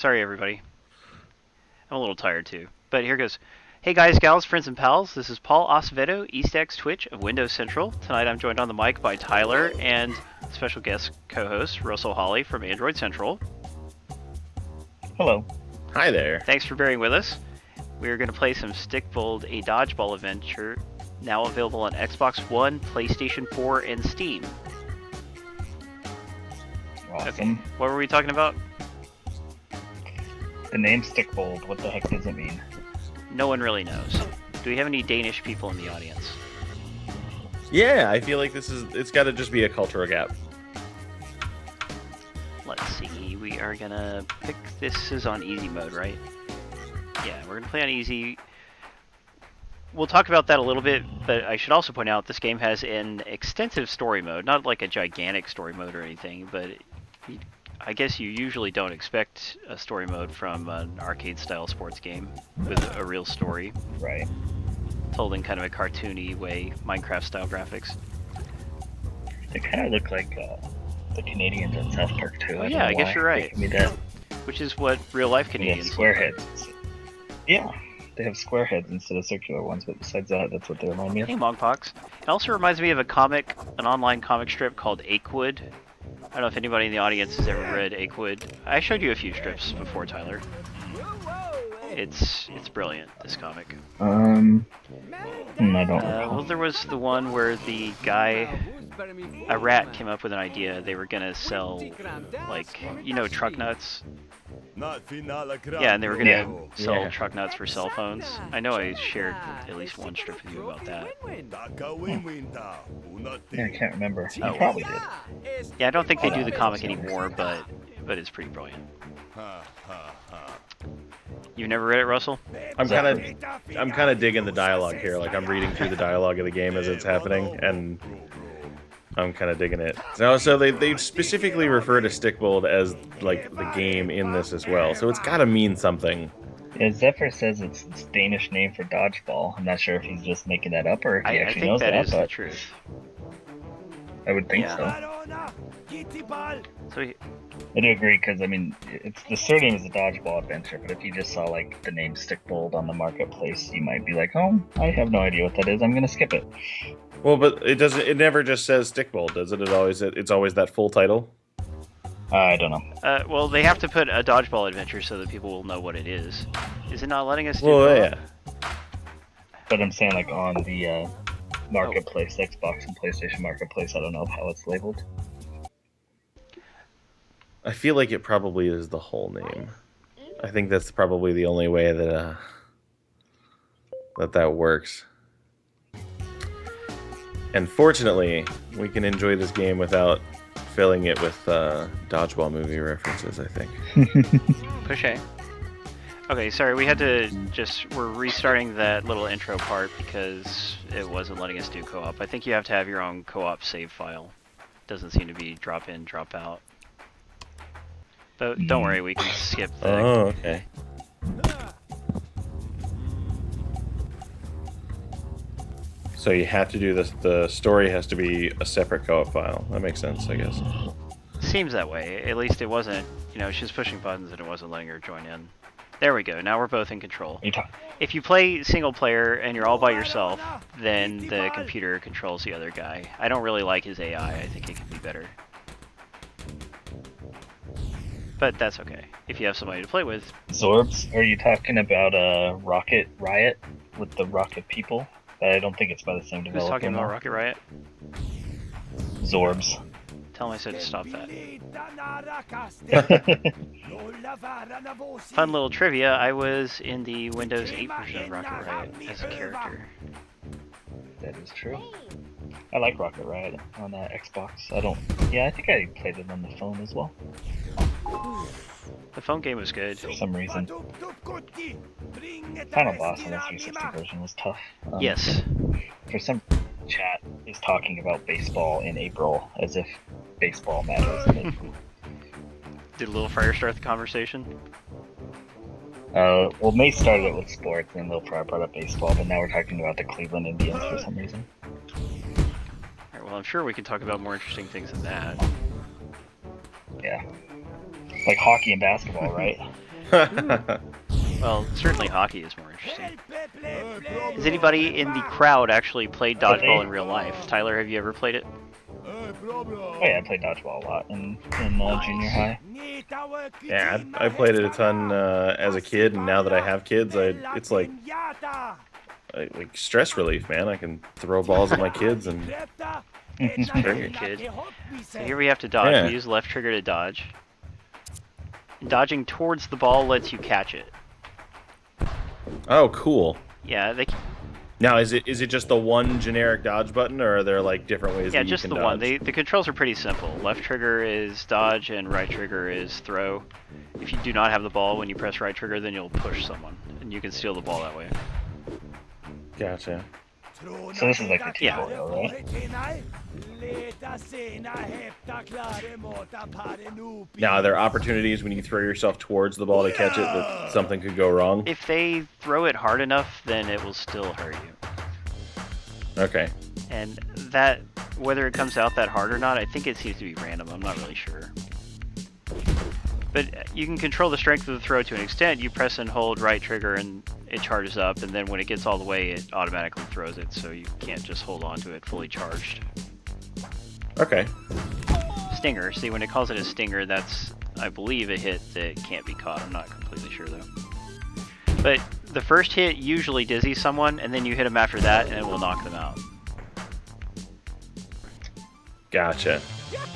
Sorry, everybody. I'm a little tired too. But here goes. Hey guys, gals, friends, and pals. This is Paul Acevedo, EastX Twitch of Windows Central. Tonight I'm joined on the mic by Tyler and special guest co-host Russell Hawley from Android Central. Hello. Hi there. Thanks for bearing with us. We're going to play some Stikbold, a Dodgeball Adventure, now available on Xbox One, PlayStation 4, and Steam. Awesome. Okay, what were we talking about? The name Stikbold, what the heck does it mean? No one really knows. Do we have any Danish people in the audience? Yeah, I feel like it's got to just be a cultural gap. Let's see, we are gonna pick, this is on easy mode, right? Yeah, we're gonna play on easy. We'll talk about that a little bit, but I should also point out this game has an extensive story mode, not like a gigantic story mode or anything, but I guess you usually don't expect a story mode from an arcade-style sports game with a real story. Right. Told in kind of a cartoony way, Minecraft-style graphics. They kind of look like the Canadians at South Park too. Oh yeah, I guess you're right. That. Which is what real-life Canadians have square heads. Yeah, they have square heads instead of circular ones, but besides that, that's what they remind me of. Hey, Mogpox. It also reminds me of a comic, an online comic strip called Achewood. I don't know if anybody in the audience has ever read Achewood. I showed you a few strips before, Tyler. It's brilliant, this comic. I don't know. Well, there was the one where the guy, a rat came up with an idea. They were gonna sell, like, you know, truck nuts? Yeah, and they were gonna sell truck nuts for cell phones. I know I shared at least one strip with you about that. Yeah, I can't remember. Oh. You probably did. Yeah, I don't think they do the comic anymore, but it's pretty brilliant. You've never read it, Russell? I'm kind of digging the dialogue here. Like I'm reading through the dialogue of the game as it's happening, and I'm kind of digging it. So they specifically refer to Stikbold as like the game in this as well. So it's got to mean something. Yeah, Zephyr says it's Danish name for dodgeball. I'm not sure if he's just making that up or if he actually knows that. I think that is but the truth. I would think so. So I do agree because I mean, it's the surname is a Dodgeball Adventure, but if you just saw like the name Stikbold on the marketplace, you might be like, "Oh, I have no idea what that is. I'm gonna skip it." Well, but it doesn't. It never just says Stikbold, does it? It's always that full title. I don't know. well, they have to put a Dodgeball Adventure so that people will know what it is. Is it not letting us do Well, yeah. But I'm saying like on the marketplace, Xbox and PlayStation marketplace, I don't know how it's labeled. I feel like it probably is the whole name. I think that's probably the only way that that works. And fortunately, we can enjoy this game without filling it with dodgeball movie references, I think. Push A. Okay, sorry, we had to we're restarting that little intro part because it wasn't letting us do co-op. I think you have to have your own co-op save file. Doesn't seem to be drop in, drop out. But don't worry, we can skip the... Oh, okay. So you have to do this, the story has to be a separate co-op file. That makes sense, I guess. Seems that way. At least it wasn't, you know, she was pushing buttons and it wasn't letting her join in. There we go, now we're both in control. If you play single player and you're all by yourself, then the computer controls the other guy. I don't really like his AI, I think it could be better. But that's okay, if you have somebody to play with. Zorbs, are you talking about Rocket Riot with the Rocket people? I don't think it's by the same developer. Who's talking about Rocket Riot? Zorbs. Tell him I said to stop that. Fun little trivia, I was in the Windows 8 version of Rocket Riot as a character. That is true. I like Rocket Riot on Xbox. Yeah, I think I played it on the phone as well. The phone game was good. For some reason. Final boss on the 360 version was tough. Yes. For some chat is talking about baseball in April as if baseball matters. Did a little fire start the conversation? Well, May started it with sports, and Lil Fryer brought up baseball, but now we're talking about the Cleveland Indians for some reason. Alright, well, I'm sure we can talk about more interesting things than that. Yeah. Like hockey and basketball, right? Well, certainly hockey is more interesting. Has anybody in the crowd actually played dodgeball in real life? Tyler, have you ever played it? Oh yeah, I played dodgeball a lot in junior high. Yeah, I played it a ton as a kid, and now that I have kids, it's like stress relief, man. I can throw balls at my kids, and it's great. Kid. So here we have to dodge. Yeah. We use left trigger to dodge. Dodging towards the ball lets you catch it. Oh, cool. Yeah, Now, is it just the one generic dodge button, or are there like different ways? yeah, that you just can the dodge? one. The controls are pretty simple. Left trigger is dodge, and right trigger is throw. If you do not have the ball when you press right trigger, then you'll push someone, and you can steal the ball that way. Gotcha. So this is like the Yeah. tutorial, right? Now, are there opportunities when you throw yourself towards the ball to catch it that something could go wrong? If they throw it hard enough, then it will still hurt you. Okay. And that, whether it comes out that hard or not, I think it seems to be random. I'm not really sure. But you can control the strength of the throw to an extent. You press and hold right trigger and it charges up, and then when it gets all the way, it automatically throws it, so you can't just hold on to it fully charged. Okay. Stinger. See, when it calls it a stinger, that's, I believe, a hit that can't be caught. I'm not completely sure, though. But the first hit usually dizzies someone, and then you hit them after that, and it will knock them out. Gotcha.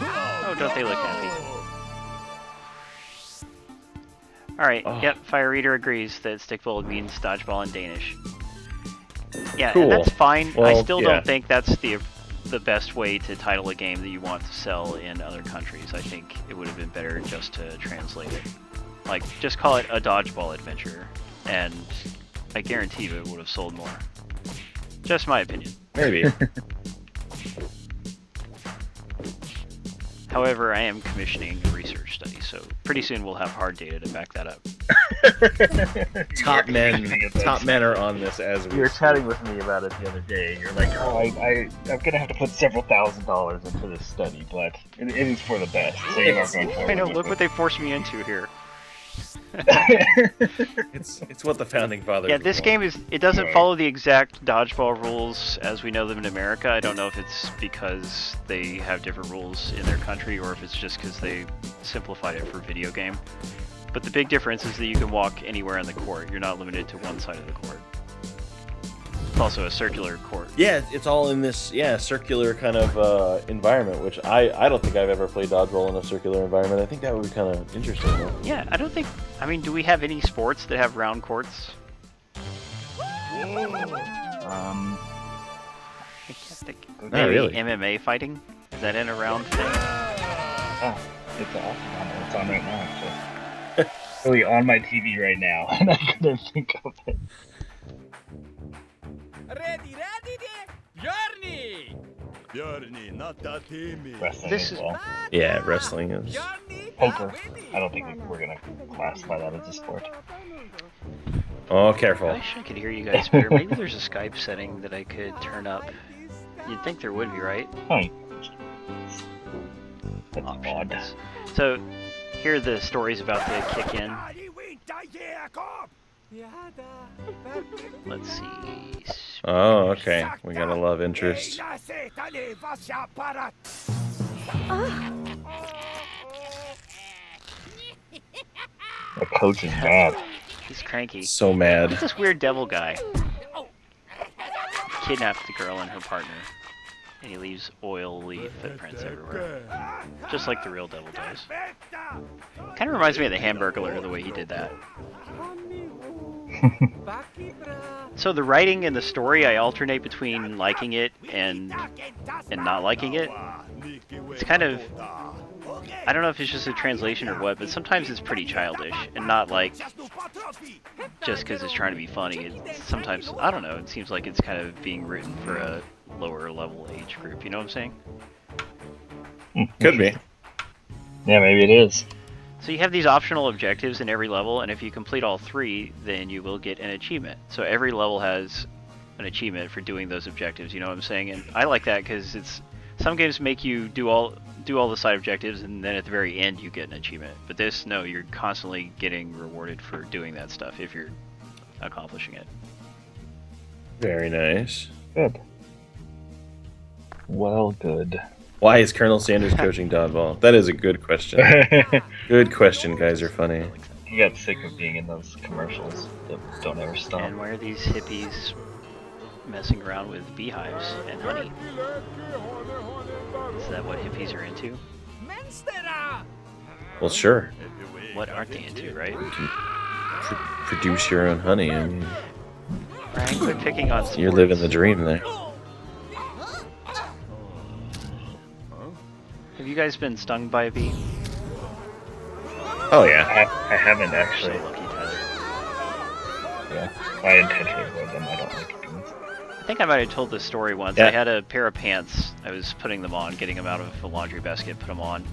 Oh, don't they look happy? Alright, Oh. Yep, Fire Eater agrees that Stikbold means dodgeball in Danish. Yeah, Cool. and that's fine. I Well, still yeah. don't think that's the best way to title a game that you want to sell in other countries. I think it would have been better just to translate it. Like, just call it a Dodgeball Adventure, and I guarantee you it would have sold more. Just my opinion. Maybe. However, I am commissioning a research study, so pretty soon we'll have hard data to back that up. Top men are on this as we You were speak. chatting with me about it the other day. You're like, oh, I'm gonna have to put several $1,000s into this study, but it is for the best. So you are going forward. I know, with look it. what they forced me into here. It's what the founding fathers. Yeah, this would game want. it doesn't Right. follow the exact dodgeball rules as we know them in America. I don't know if it's because they have different rules in their country or if it's just because they simplified it for video game. But the big difference is that you can walk anywhere on the court. You're not limited to one side of the court. It's also a circular court. Yeah, it's all in this circular kind of environment, which I don't think I've ever played dodgeball in a circular environment. I think that would be kind of interesting. Though. Yeah, I don't think... I mean, do we have any sports that have round courts? Um, I can't think. Not Maybe really. MMA fighting? Is that in a round thing? oh, it's awesome. It's on right now, actually. Really on my TV right now, and I couldn't think of it. Ready, Björni! Björni, not that team. Wrestling This as is- well. Yeah, wrestling is. Poker. I don't think we're gonna classify that as a sport. Oh, I careful. wish I could hear you guys better. Maybe there's a Skype setting that I could turn up. You'd think there would be, right? Oh, that's odd. Options. So, here are the stories about the kick-in. Let's see. Oh, okay. We got a love interest. The coach is mad. He's cranky. So He's mad. this weird devil guy. Kidnapped the girl and her partner. And he leaves oily footprints everywhere. Just like the real devil does. Kind of reminds me of the Hamburglar, the way he did that. So the writing and the story, I alternate between liking it and not liking it. It's kind of... I don't know if it's just a translation or what, but sometimes it's pretty childish, and not like just because it's trying to be funny. Sometimes, I don't know, it seems like it's kind of being written for a lower level age group, you know what I'm saying? Could be. Yeah, maybe it is. So you have these optional objectives in every level, and if you complete all 3, then you will get an achievement. So every level has an achievement for doing those objectives, you know what I'm saying? And I like that because it's Some games make you do all the side objectives, and then at the very end you get an achievement. But this, no, you're constantly getting rewarded for doing that stuff if you're accomplishing it. Very nice. Good. Well, good. Why is Colonel Sanders coaching dodgeball? That is a good question. Good question, guys are funny. He got sick of being in those commercials that don't ever stop. And why are these hippies messing around with beehives and honey? Is that what hippies are into? Well, sure. What aren't they into, right? You can produce your own honey. I mean, Brian, quit picking on sports. you're living the dream there. Have you guys been stung by a bee? Oh yeah. I haven't So actually. lucky, Tyler. Yeah. I intentionally avoid them. I don't like beans. I think I might have told this story once. Yeah. I had a pair of pants. I was putting them on, getting them out of a laundry basket, put them on,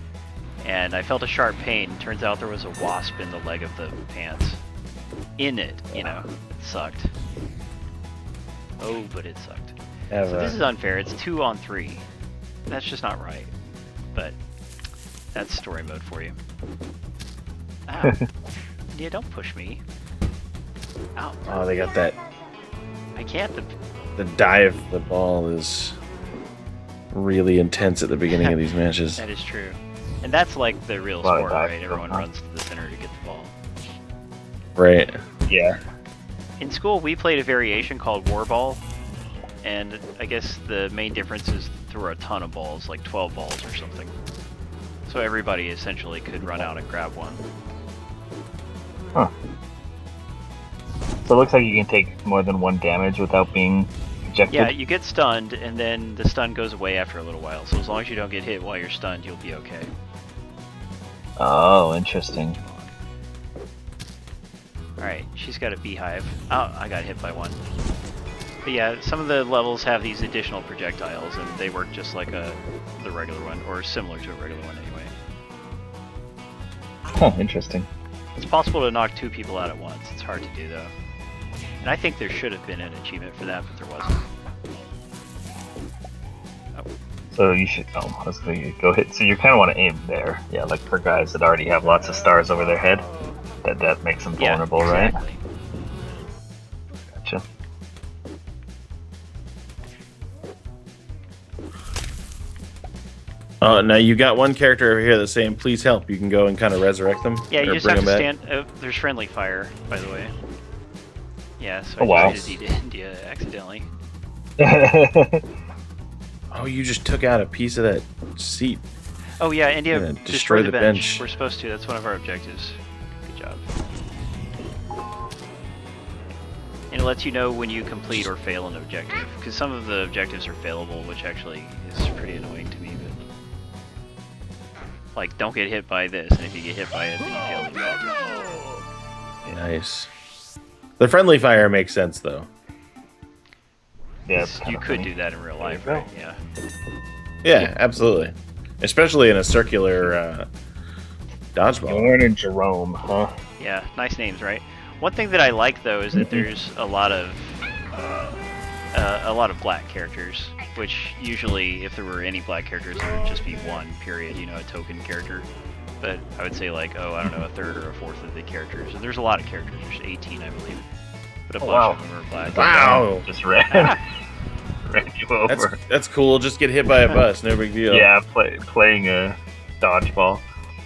and I felt a sharp pain. Turns out there was a wasp in the leg of the pants. In it, you know. It sucked. Oh, but it sucked. So this is unfair. It's 2 on 3. That's just not right. But that's story mode for you. Ow. Yeah, don't push me. Ow. Oh, they got that. I can't. The dive, the ball is really intense at the beginning of these matches. That is true. And that's like the real Lot of sport, dive, right? Everyone huh? runs to the center to get the ball. Right. Yeah. In school, we played a variation called War Ball, and I guess the main difference is there were a ton of balls, like 12 balls or something. So everybody essentially could run out and grab one. Huh. So it looks like you can take more than 1 damage without being ejected. Yeah, you get stunned, and then the stun goes away after a little while. So as long as you don't get hit while you're stunned, you'll be okay. Oh, interesting. Alright, she's got a beehive. Oh, I got hit by one. But yeah, some of the levels have these additional projectiles, and they work just like the regular one, or similar to a regular one anyway. Huh, interesting. It's possible to knock 2 people out at once. It's hard to do, though. And I think there should have been an achievement for that, but there wasn't. So you should. Oh, I was going to go hit. So you kind of want to aim there. Yeah, like for guys that already have lots of stars over their head. That makes them vulnerable, yeah, right? exactly. Gotcha. Now you got one character over here that's saying, "Please help." You can go and kind of resurrect them. Yeah, you or just bring have to them back. stand... there's friendly fire, by the way. Yeah, so Oh, wow. I just eated India accidentally. Oh, you just took out a piece of that seat. Oh yeah, India, Yeah, destroy the bench. We're supposed to. That's one of our objectives. Good job. And it lets you know when you complete or fail an objective, because some of the objectives are failable, which actually is pretty annoying to me. But like, don't get hit by this, and if you get hit by it, then you fail the objective. Nice. The friendly fire makes sense though. Yeah, it's You kinda could funny. do that in real life, you go. right? Yeah. Yeah, absolutely. Especially in a circular dodgeball. Lauren and Jerome, huh? Yeah, nice names, right? One thing that I like though is that there's a lot of black characters, which usually, if there were any black characters, there would just be one. Period. You know, a token character. But I would say like, oh, I don't know, a third or a fourth of the characters. And there's a lot of characters. There's 18, I believe. But a bunch wow. of them are black. Wow. Just ran you over. That's cool. Just get hit by a bus. No big deal. Yeah, playing a dodgeball.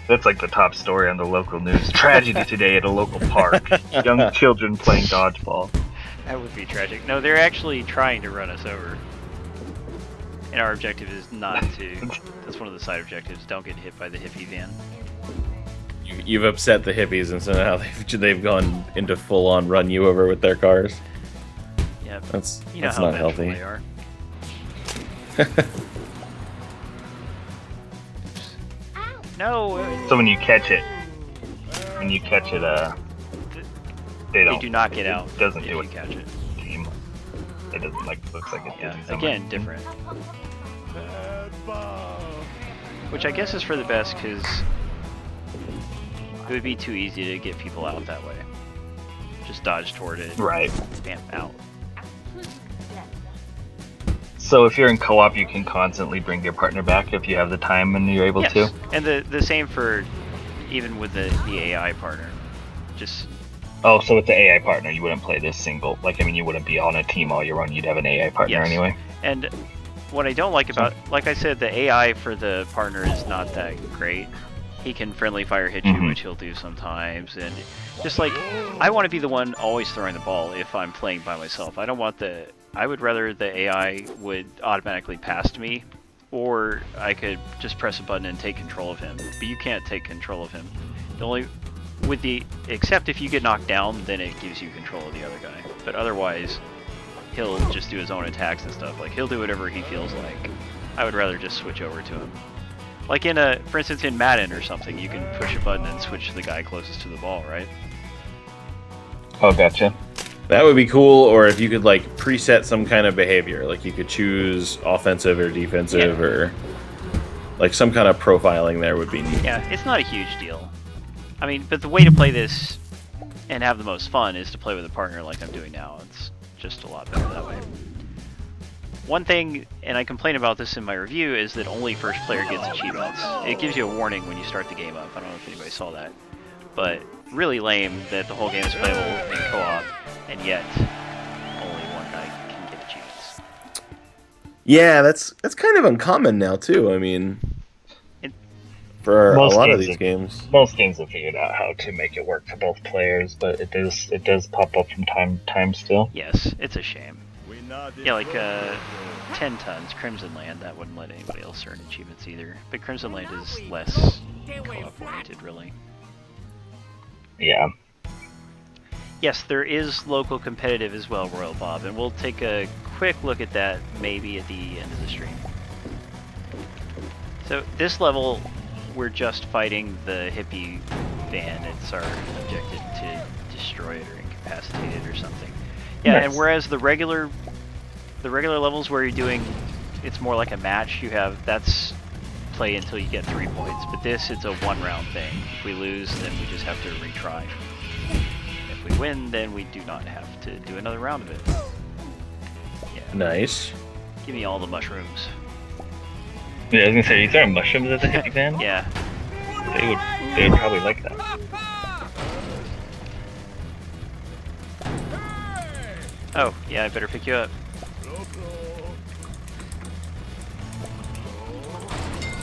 That's like the top story on the local news. Tragedy today at a local park. Young children playing dodgeball. That would be tragic. No, they're actually trying to run us over. And our objective is not to. That's one of the side objectives. Don't get hit by the hippie van. You've upset the hippies, and so now they've gone into full-on run you over with their cars. Yep. That's You know that's how not vengeful healthy. they are. No. So when you catch it, they don't. They do not get out. It doesn't if do you it. catch it. Team. It doesn't looks like it Yeah. did. in some Again, way. different. Which I guess is for the best because it would be too easy to get people out that way. Just dodge toward it. Right. Bam, out. So if you're in co-op, you can constantly bring your partner back if you have the time and you're able Yes, to. and the same for even with the AI partner. Just Oh, so with the AI partner, you wouldn't play this single. Like, I mean, you wouldn't be on a team all your own. You'd have an AI partner yes. anyway. And what I don't like about, like I said, the AI for the partner is not that great. He can friendly fire hit you, which he'll do sometimes, and just like I want to be the one always throwing the ball if I'm playing by myself. I don't want the. I would rather the AI would automatically pass to me, or I could just press a button and take control of him. But you can't take control of him. The only with the except if you get knocked down, then it gives you control of the other guy. But otherwise, he'll just do his own attacks and stuff. Like he'll do whatever he feels like. I would rather just switch over to him. Like in a, for instance, in Madden or something, you can push a button and switch to the guy closest to the ball, right? Oh, gotcha. That would be cool, or if you could like preset some kind of behavior, like you could choose offensive or defensive, or like some kind of profiling there would be neat. Yeah, it's not a huge deal. I mean, but the way to play this and have the most fun is to play with a partner like I'm doing now. It's just a lot better that way. One thing, and I complain about this in my review, is that only first player gets achievements. It gives you a warning when you start the game up. I don't know if anybody saw that. But really lame that the whole game is playable in co-op, and yet only one guy can get achievements. Yeah, that's kind of uncommon now too. I mean, for a lot of these games, most games have figured out how to make it work for both players, but it does pop up from time to time still. Yes, it's a shame. Yeah, like 10 Tons, Crimson Land, that wouldn't let anybody else earn achievements either. But Crimson Land is less co-op oriented, really. Yeah. Yes, there is local competitive as well, Royal Bob, and we'll take a quick look at that maybe at the end of the stream. So this level, we're just fighting the hippie van. It's our objective to destroy it or incapacitate it or something. Yeah, nice. And whereas the regular levels where you're doing, it's more like a match. You have that's play until you get 3 points. But this, it's a one-round thing. If we lose, then we just have to retry. If we win, then we do not have to do another round of it. Yeah. nice. Give me all the mushrooms. Yeah, I was gonna say, you throwing mushrooms at the hippie van? Yeah. They would probably like that. Oh, yeah, I better pick you up.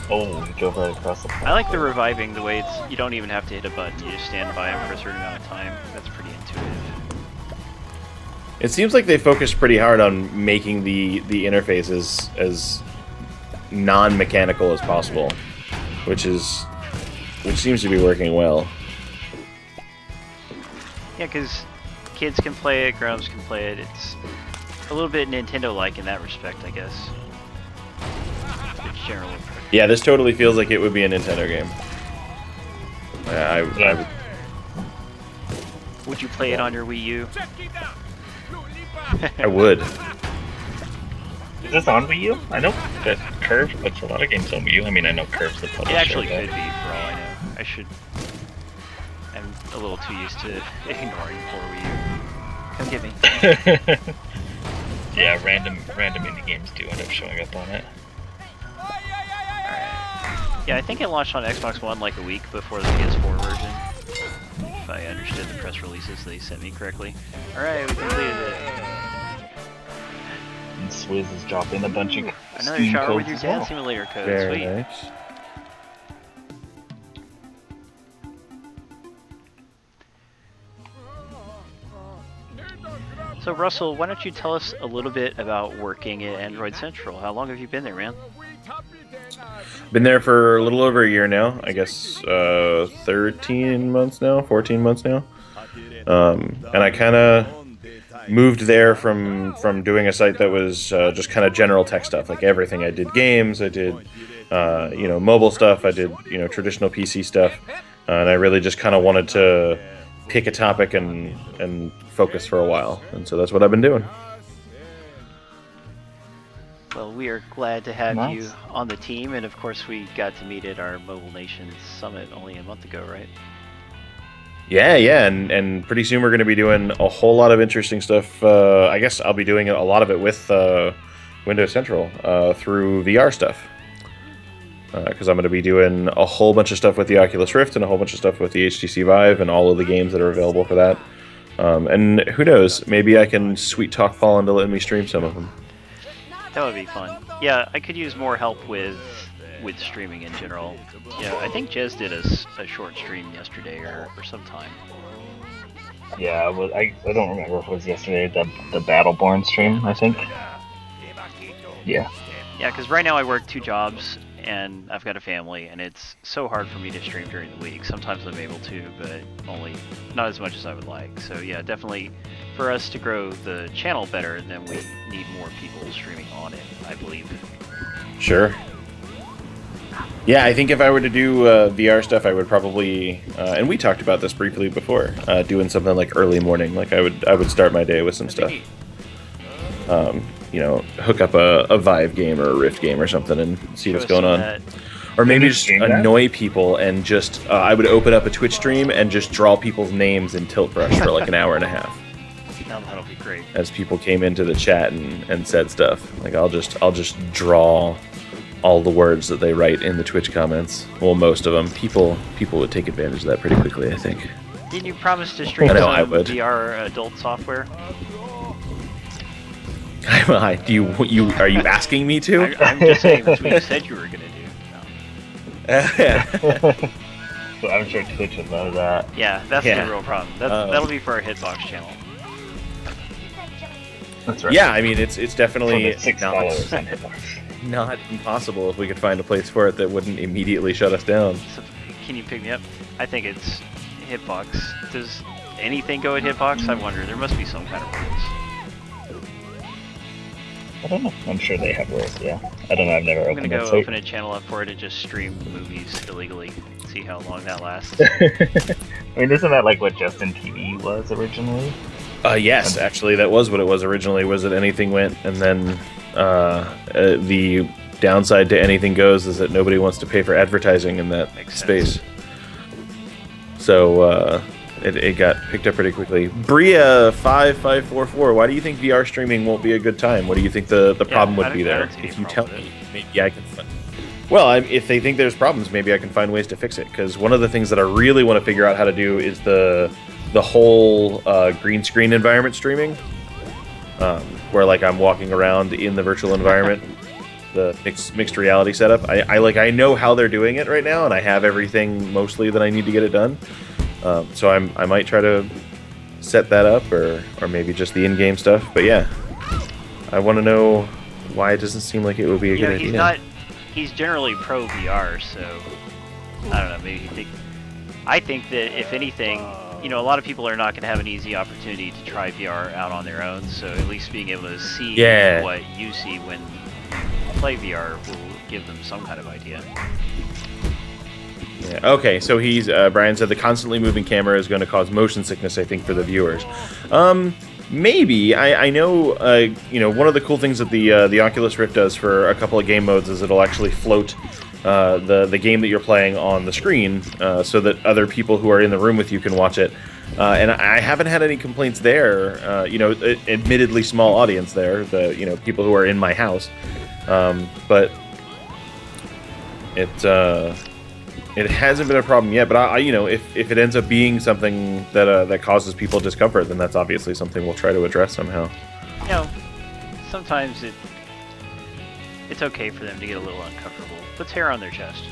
Oh, you drove right across the I like the reviving, the way it's, you don't even have to hit a button, you just stand by them for a certain amount of time. That's pretty intuitive. It seems like they focused pretty hard on making the interface as non-mechanical as possible, which seems to be working well. Yeah, because kids can play it, grown-ups can play it. It's a little bit Nintendo-like in that respect, I guess. It's generally. Yeah, this totally feels like it would be a Nintendo game. Would you play it on your Wii U? I would. Is this on Wii U? I know that Curve puts a lot of games on Wii U. I mean, I know Curve's the publisher. It actually but... could be, for all I know. I'm a little too used to ignoring poor Wii U. Come get me. Yeah, random indie games do end up showing up on it. Alright. Yeah, I think it launched on Xbox One like a week before the PS4 version. If I understood the press releases they sent me correctly. Alright, we completed it. And Swizz is dropping a bunch of Another Steam shower codes with your as Dance well. Simulator code. Very Sweet. nice. So Russell, why don't you tell us a little bit about working at Android Central? How long have you been there, man? Been there for a little over a year now. I guess 13 months now, 14 months now. And I kind of moved there from doing a site that was just kind of general tech stuff, like everything. I did games, I did mobile stuff, I did traditional PC stuff, and I really just kind of wanted to pick a topic and focus for a while, and so that's what I've been doing. Well, we are glad to have Nice. you on the team, and of course we got to meet at our Mobile Nations Summit only a month ago, right? Yeah, and pretty soon we're going to be doing a whole lot of interesting stuff. I guess I'll be doing a lot of it with Windows Central through VR stuff. Because I'm going to be doing a whole bunch of stuff with the Oculus Rift and a whole bunch of stuff with the HTC Vive and all of the games that are available for that. And who knows, maybe I can sweet talk Paul into letting me stream some of them. That would be fun. Yeah, I could use more help with streaming in general. Yeah, I think Jez did a short stream yesterday or sometime. Yeah, I don't remember if it was yesterday, the Battleborn stream, I think. Yeah. Yeah, because right now I work 2 jobs, and I've got a family, and it's so hard for me to stream during the week. Sometimes I'm able to, but only not as much as I would like. So yeah, definitely for us to grow the channel better, then we need more people streaming on it, I believe. Sure. Yeah, I think if I were to do VR stuff, I would probably, and we talked about this briefly before, doing something like early morning. Like I would start my day with some stuff. You know, hook up a Vive game or a Rift game or something and see what's going on. Or maybe just annoy people and just, I would open up a Twitch stream and just draw people's names in Tilt Brush for like an hour and a half. That'll be great. As people came into the chat and said stuff. Like I'll just draw all the words that they write in the Twitch comments. Well, most of them. People would take advantage of that pretty quickly, I think. Didn't you promise to stream some VR adult software? Are you asking me to? I'm just saying that's what you said you were gonna do. Yeah. So I'm sure Twitch would love that. Yeah, that's the real problem. That'll be for our Hitbox channel. That's right. Yeah, I mean it's definitely not not impossible if we could find a place for it that wouldn't immediately shut us down. So, can you pick me up? I think it's Hitbox. Does anything go at Hitbox? I wonder. There must be some kind of rules. I don't know. I'm sure they have rules, yeah. I don't know, I've never I'm opened gonna it. go open a channel up for it and just stream movies illegally. See how long that lasts. I mean, isn't that like what Justin TV was originally? Yes, actually, that was what it was originally. Was that anything went, and then the downside to anything goes is that nobody wants to pay for advertising in that space. So it got picked up pretty quickly. Bria5544, why do you think VR streaming won't be a good time? What do you think the problem would be there? If you tell me, maybe I can find. Well, if they think there's problems, maybe I can find ways to fix it. Because one of the things that I really want to figure out how to do is the whole green screen environment streaming, where like I'm walking around in the virtual environment, the mixed reality setup. I know how they're doing it right now, and I have everything mostly that I need to get it done. So I might try to set that up, or maybe just the in-game stuff. But yeah, I want to know why it doesn't seem like it would be a good idea. He's generally pro VR, so I don't know. Maybe I think that if anything, a lot of people are not going to have an easy opportunity to try VR out on their own. So at least being able to see what you see when you play VR will give them some kind of idea. Yeah. Okay, so he's Brian said the constantly moving camera is going to cause motion sickness, I think, for the viewers. Maybe. I know, one of the cool things that the Oculus Rift does for a couple of game modes is it'll actually float the game that you're playing on the screen so that other people who are in the room with you can watch it. And I haven't had any complaints there. Admittedly small audience there, the people who are in my house. But it hasn't been a problem yet, but if it ends up being something that causes people discomfort, then that's obviously something we'll try to address somehow. Sometimes it's okay for them to get a little uncomfortable. Puts hair on their chest.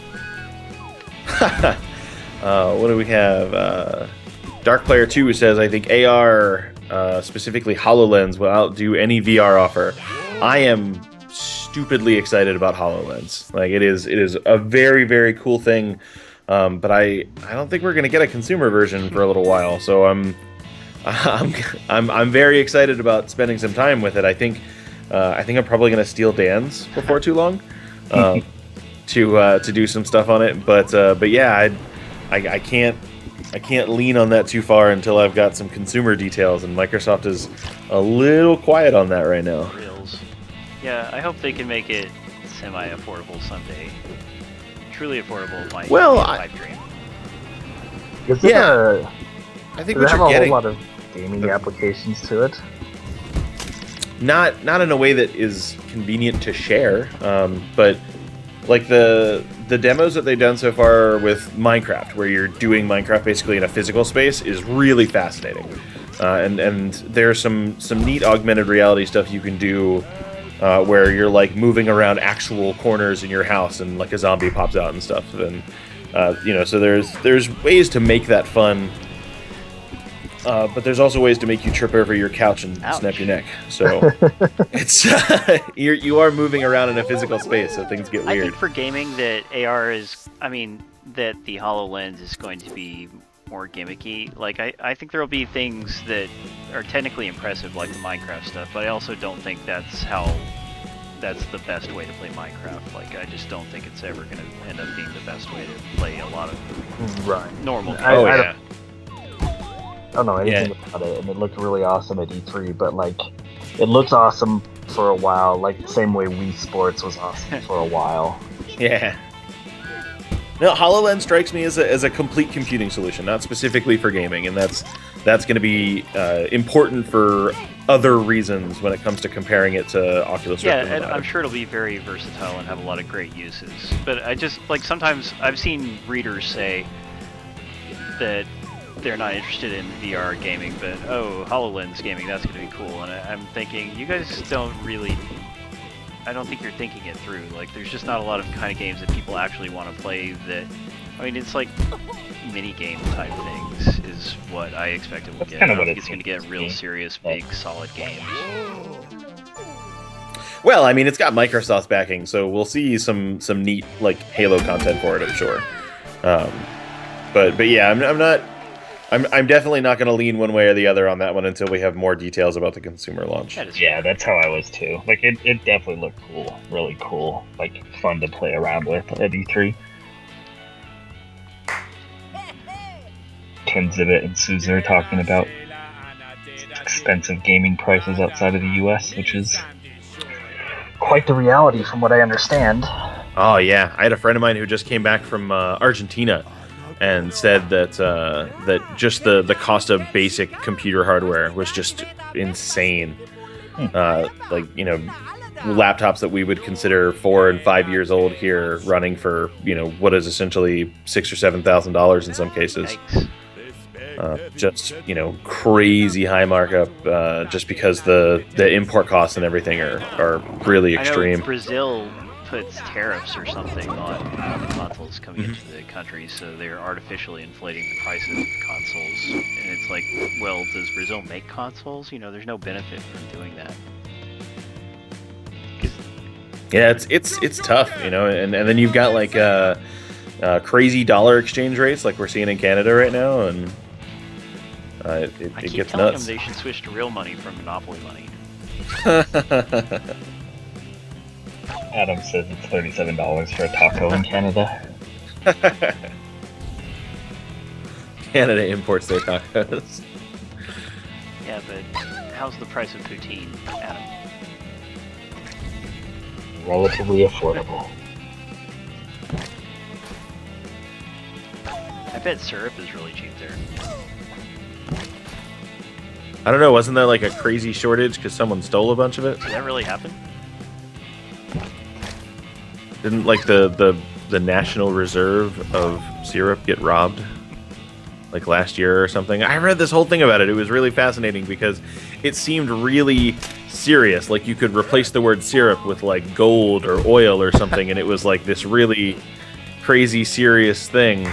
What do we have? Dark Player 2 says, I think AR, specifically HoloLens, will outdo any VR offer. I am stupidly excited about HoloLens. Like it is a very, very cool thing, but I don't think we're gonna get a consumer version for a little while. So I'm very excited about spending some time with it. I think I'm probably gonna steal Dan's before too long to do some stuff on it. But yeah, I can't lean on that too far until I've got some consumer details, and Microsoft is a little quiet on that right now. Yeah, I hope they can make it semi-affordable someday. Truly affordable might be a pipe dream. I think does it have a whole lot of gaming applications to it? not in a way that is convenient to share, but like the demos that they've done so far with Minecraft, where you're doing Minecraft basically in a physical space, is really fascinating. And there's some neat augmented reality stuff you can do where you're like moving around actual corners in your house and like a zombie pops out and stuff. And so there's ways to make that fun. But there's also ways to make you trip over your couch and snap your neck. So it's you are moving around in a physical space, so things get weird. I think for gaming that that the HoloLens is going to be more gimmicky. Like I think there'll be things that are technically impressive, like the Minecraft stuff, but I also don't think that's the best way to play Minecraft. Like I just don't think it's ever going to end up being the best way to play a lot of normal games. I don't know anything about it, and it looked really awesome at E3, but like, it looks awesome for a while, like the same way Wii Sports was awesome for a while. Yeah. No, HoloLens strikes me as a complete computing solution, not specifically for gaming, and that's going to be important for other reasons when it comes to comparing it to Oculus Rift. Yeah, and I'm sure it'll be very versatile and have a lot of great uses. But I just, like, sometimes I've seen readers say that they're not interested in VR gaming, but HoloLens gaming, that's going to be cool. And I'm thinking, you guys don't really, I don't think you're thinking it through. Like, there's just not a lot of kind of games that people actually want to play that, I mean, it's like mini game type things is what I expect it will get. I don't think it's going to get real serious, big, solid games. Well, I mean, it's got Microsoft's backing, so we'll see some neat, like, Halo content for it, I'm sure. But yeah, I'm definitely not going to lean one way or the other on that one until we have more details about the consumer launch. Yeah, that's how I was too. Like, it definitely looked cool, really cool, like fun to play around with at E3. Kenzibit and Suzer are talking about expensive gaming prices outside of the US, which is quite the reality from what I understand. Oh yeah, I had a friend of mine who just came back from Argentina and said that that just the cost of basic computer hardware was just insane. Like, you know, laptops that we would consider 4 and 5 years old here running for, you know, what is essentially $6,000 or $7,000 in some cases. Just, you know, crazy high markup just because the import costs and everything are really extreme. I know Brazil puts tariffs or something on consoles coming into the country, so they're artificially inflating the prices of consoles. And it's like, well, does Brazil make consoles? You know, there's no benefit from doing that. Yeah, it's tough, you know, and then you've got like crazy dollar exchange rates like we're seeing in Canada right now, and it gets nuts. I keep telling them they should switch to real money from monopoly money. Adam says it's $37 for a taco in Canada. Canada imports their tacos. Yeah, but how's the price of poutine, Adam? Relatively affordable. I bet syrup is really cheap there. I don't know, wasn't there like a crazy shortage because someone stole a bunch of it? Did that really happen? Didn't like the National Reserve of syrup get robbed like last year or something? I read this whole thing about it. It was really fascinating because it seemed really serious. Like you could replace the word syrup with like gold or oil or something, and it was like this really crazy serious thing.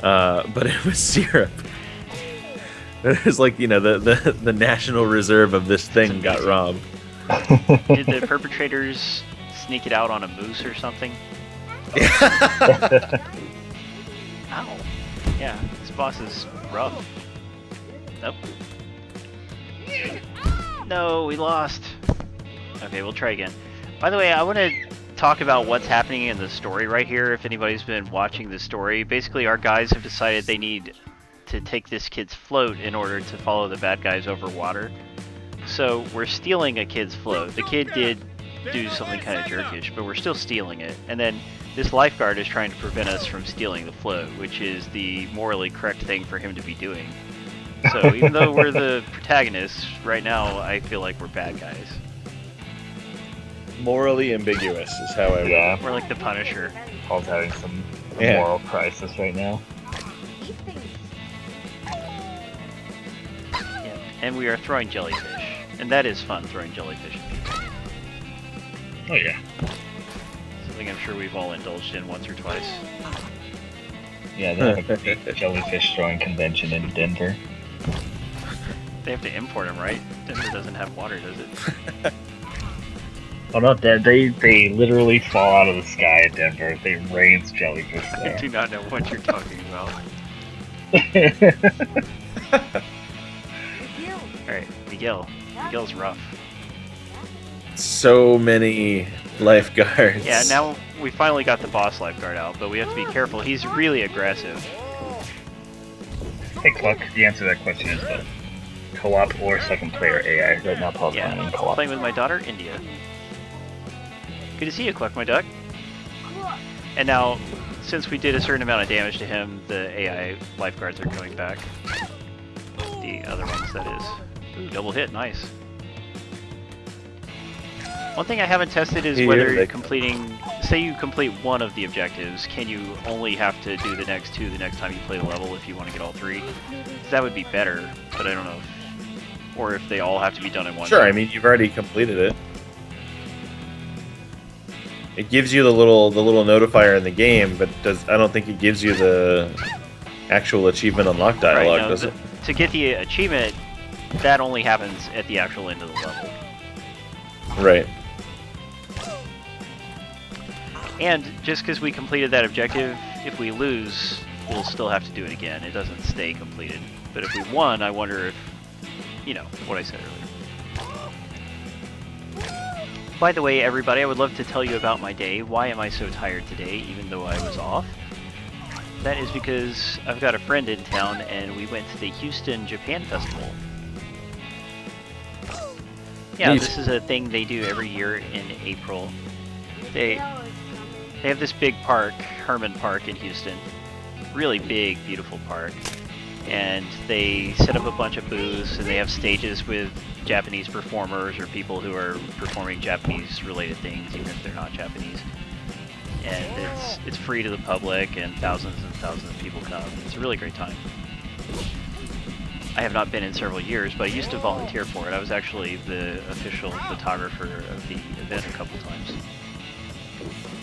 But it was syrup. It was like, you know, the National Reserve of this thing got robbed. Did the perpetrators sneak it out on a moose or something? Ow. Yeah, this boss is rough. Nope. No, we lost. Okay, we'll try again. By the way, I want to talk about what's happening in the story right here. If anybody's been watching the story, basically our guys have decided they need to take this kid's float in order to follow the bad guys over water. So we're stealing a kid's float. The kid did do something kind of jerkish, but we're still stealing it. And then this lifeguard is trying to prevent us from stealing the float, which is the morally correct thing for him to be doing. So even though we're the protagonists, right now I feel like we're bad guys. Morally ambiguous is how I would. Yeah, We're like the Punisher. Paul's having some Yeah. moral crisis right now. Yeah. And we are throwing jellyfish. And that is fun, throwing jellyfish at people. Oh yeah. Something I'm sure we've all indulged in once or twice. Yeah, they have a big jellyfish throwing convention in Denver. They have to import them, right? Denver doesn't have water, does it? Oh no, they literally fall out of the sky in Denver. They rains jellyfish I there. do not know what you're talking about. Alright, Miguel. Miguel's rough. So many lifeguards. Yeah, now we finally got the boss lifeguard out, but we have to be careful. He's really aggressive. Hey Cluck, the answer to that question is both co-op or second player AI. Right now Paul's playing in Yeah, co-op. playing with my daughter, India. Good to see you, Cluck, my duck. And now, since we did a certain amount of damage to him, the AI lifeguards are coming back. The other ones, that is. Ooh, double hit, nice. One thing I haven't tested is Here whether they completing, say you complete one of the objectives, can you only have to do the next two the next time you play the level if you want to get all three? That would be better, but I don't know if, or if they all have to be done in one Sure, time. I mean you've already completed it. It gives you the little notifier in the game, but I don't think it gives you the actual achievement unlock dialogue, Right, no, does it? To get the achievement, that only happens at the actual end of the level. Right. And just because we completed that objective, if we lose, we'll still have to do it again. It doesn't stay completed. But if we won, I wonder if, you know, what I said earlier. By the way, everybody, I would love to tell you about my day. Why am I so tired today, even though I was off? That is because I've got a friend in town, and we went to the Houston Japan Festival. Yeah, Neat. this is a thing they do every year in April. They have this big park, Herman Park in Houston. Really big, beautiful park. And they set up a bunch of booths, and they have stages with Japanese performers or people who are performing Japanese-related things, even if they're not Japanese. And it's free to the public, and thousands of people come. It's a really great time. I have not been in several years, but I used to volunteer for it. I was actually the official photographer of the event a couple times.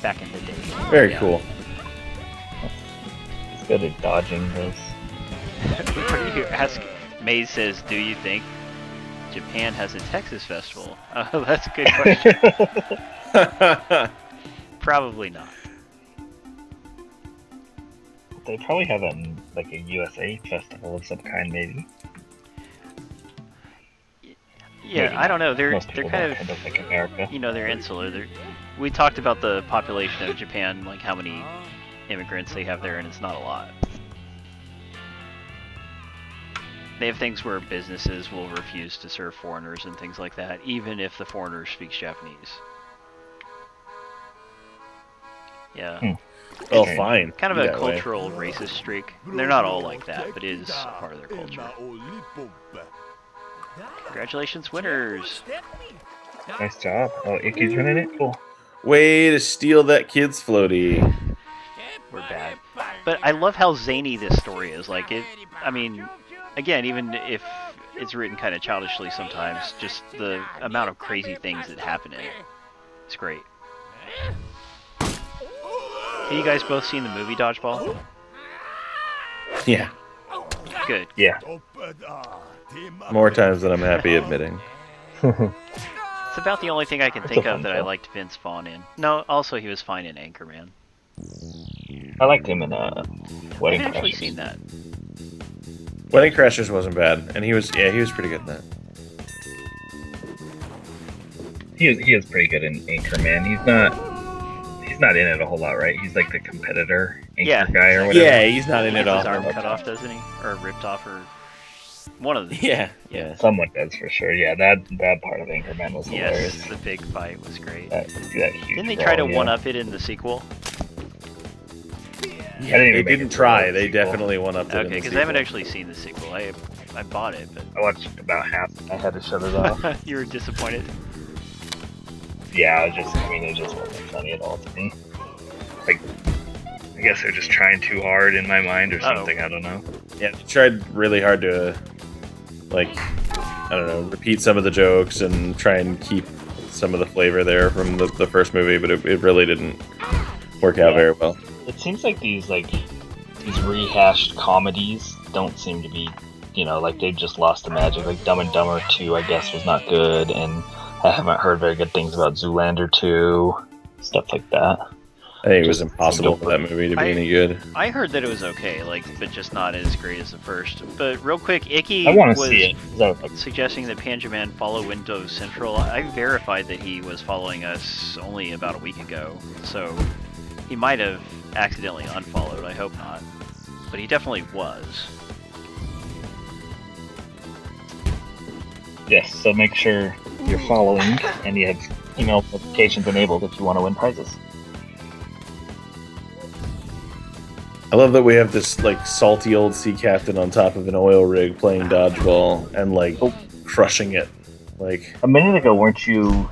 Back in the day. Very Yeah. cool. He's good at dodging those. What do you ask? Maze says, do you think Japan has a Texas festival? Oh, that's a good question. Probably not. They probably have like a USA festival of some kind, maybe. Yeah, Maybe I don't know. They're Most people kind don't of, like America. you know, they're insular. We talked about the population of Japan, like how many immigrants they have there, and it's not a lot. They have things where businesses will refuse to serve foreigners and things like that, even if the foreigner speaks Japanese. Yeah. Oh, Okay. fine. Kind of Be a that way. cultural racist streak. They're not all like that, but it is part of their culture. Congratulations, winners! Nice job. Oh, Icky's running it? Cool. Way to steal that kid's floaty. We're bad. But I love how zany this story is. Like, I mean, again, even if it's written kind of childishly sometimes, just the amount of crazy things that happen in it. It's great. Have you guys both seen the movie Dodgeball? Yeah. Good. Yeah. More times than I'm happy admitting. It's about the only thing I can That's think a of fun that I film. liked Vince Vaughn in. No, also he was fine in Anchorman. I liked him in I Wedding haven't actually Crashers. seen that. Wedding Crashers wasn't bad, and he was pretty good in that. He is pretty good in Anchorman. He's not in it a whole lot, right? He's like the competitor anchor Yeah. guy or whatever. Yeah, he's not in He it gets his all. arm cut off, doesn't he? Or ripped off, or one of them. Yeah. Yeah. Someone does for sure. Yeah, that part of Anchorman was Yes, hilarious. the big fight was great. That huge Didn't they try to brawl, yeah. one-up it in the sequel? I didn't even They make didn't it try. through the They sequel. definitely won up to Okay, because I haven't actually seen the sequel. I bought it, but I watched about half. I had to shut it off. you were disappointed. Yeah, it just wasn't funny at all to me. Like, I guess they're just trying too hard in my mind or something. I don't know. Yeah, they tried really hard to, like, I don't know, repeat some of the jokes and try and keep some of the flavor there from the first movie, but it really didn't work out very well. It seems like these rehashed comedies don't seem to be, like they've just lost the magic. Like Dumb and Dumber 2, I guess, was not good, and I haven't heard very good things about Zoolander 2, stuff like that. I think it was impossible for that movie to be any good. I heard that it was okay, but just not as great as the first. But real quick, Icky see was suggesting that Panjaman follow Windows Central. I verified that he was following us only about a week ago, so he might have accidentally unfollowed. I hope not, but he definitely was. Yes, so make sure you're following and you have email notifications enabled if you want to win prizes. I love that we have this like salty old sea captain on top of an oil rig playing dodgeball and like crushing it. Like a minute ago, weren't you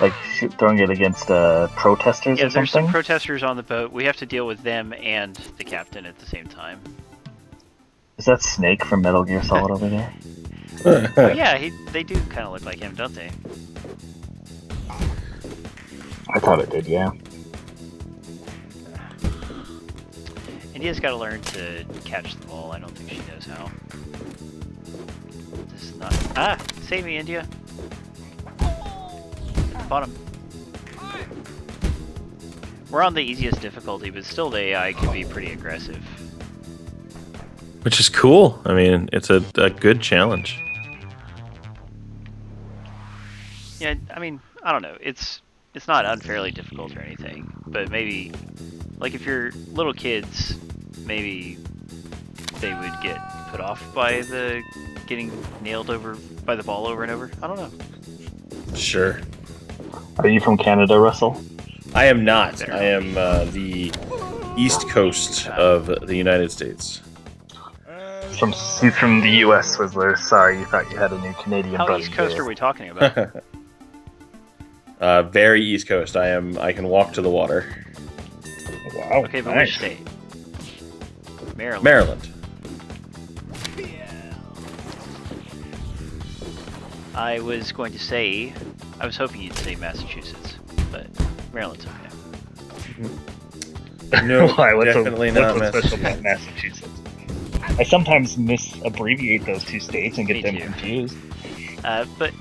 like throwing it against protesters or something? Yeah, there's some protesters on the boat. We have to deal with them and the captain at the same time. Is that Snake from Metal Gear Solid over there? Oh, yeah, they do kind of look like him, don't they? I thought it did, yeah. India's got to learn to catch the ball. I don't think she knows how. This is not... Save me, India! Bottom. We're on the easiest difficulty, but still the AI can be pretty aggressive. Which is cool. I mean, it's a good challenge. Yeah, I mean, I don't know. It's not unfairly difficult or anything, but maybe, like, if you're little kids, maybe they would get put off by the getting nailed over by the ball over and over. I don't know. Sure. Are you from Canada, Russell? I am not. I am the east coast of the United States. He's from the U.S. Whizzler. Sorry, you thought you had a new Canadian brother. How East Coast are we talking about? Very East Coast. I can walk to the water. Wow. Okay, but nice. which state? Maryland. Maryland. I was going to say, I was hoping you'd say Massachusetts, but Maryland's okay. No, Why? definitely not Massachusetts. Massachusetts. I sometimes misabbreviate those two states and get them confused. But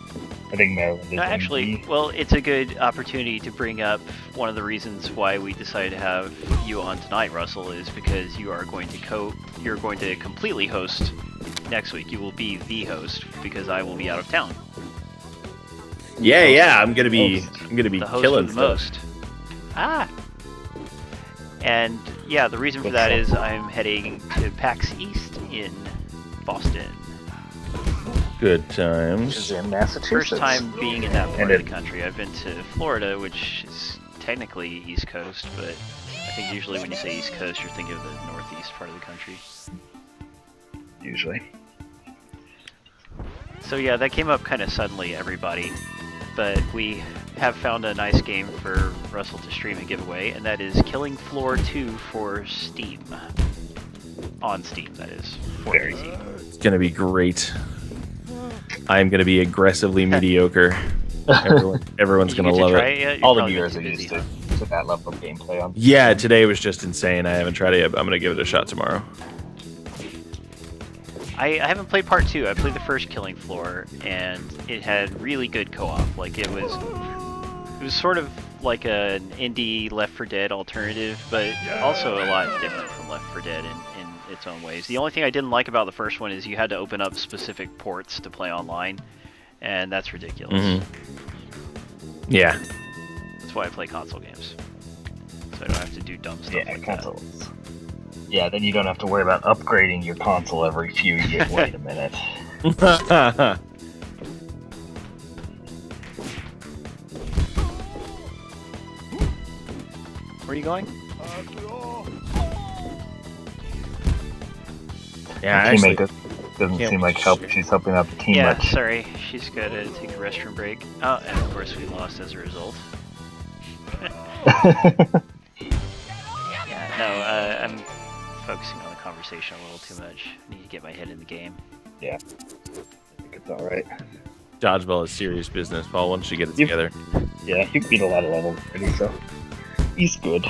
I think Maryland is actually, well, it's a good opportunity to bring up one of the reasons why we decided to have you on tonight, Russell, is because you are going to you're going to completely host next week. You will be the host because I will be out of town. Yeah, I'm gonna be the host killing with the most. And yeah, the reason for that is I'm heading to PAX East in Boston. Good times. Is in Massachusetts. First time being in that part of the country. I've been to Florida, which is technically East Coast, but I think usually when you say East Coast, you're thinking of the northeast part of the country. Usually. So yeah, that came up kind of suddenly, everybody. But we have found a nice game for Russell to stream and give away, and that is Killing Floor 2 for Steam. On Steam, that is. Very easy. It's gonna be great. I'm gonna be aggressively mediocre. Everyone's gonna love it. All the viewers are used to that level of gameplay. Yeah, today was just insane. I haven't tried it yet, but I'm gonna give it a shot tomorrow. I haven't played part 2. I played the first Killing Floor, and it had really good co-op. Like it was sort of like an indie Left 4 Dead alternative, but also a lot different from Left 4 Dead in its own ways. The only thing I didn't like about the first one is you had to open up specific ports to play online, and that's ridiculous. Mm-hmm. Yeah. That's why I play console games, so I don't have to do dumb stuff like consoles. That. Yeah, then you don't have to worry about upgrading your console every few years. Wait a minute. Where are you going? Yeah, Doesn't Can't seem like share. she's helping out the team Yeah, much. sorry. She's got to take a restroom break. Oh, and of course we lost as a result. Yeah, no, I'm focusing on the conversation a little too much. Need to get my head in the game. Yeah. I think it's alright. Dodgeball is serious business, Paul, once you get it You- together. Yeah, he beat a lot of levels already, so he's good.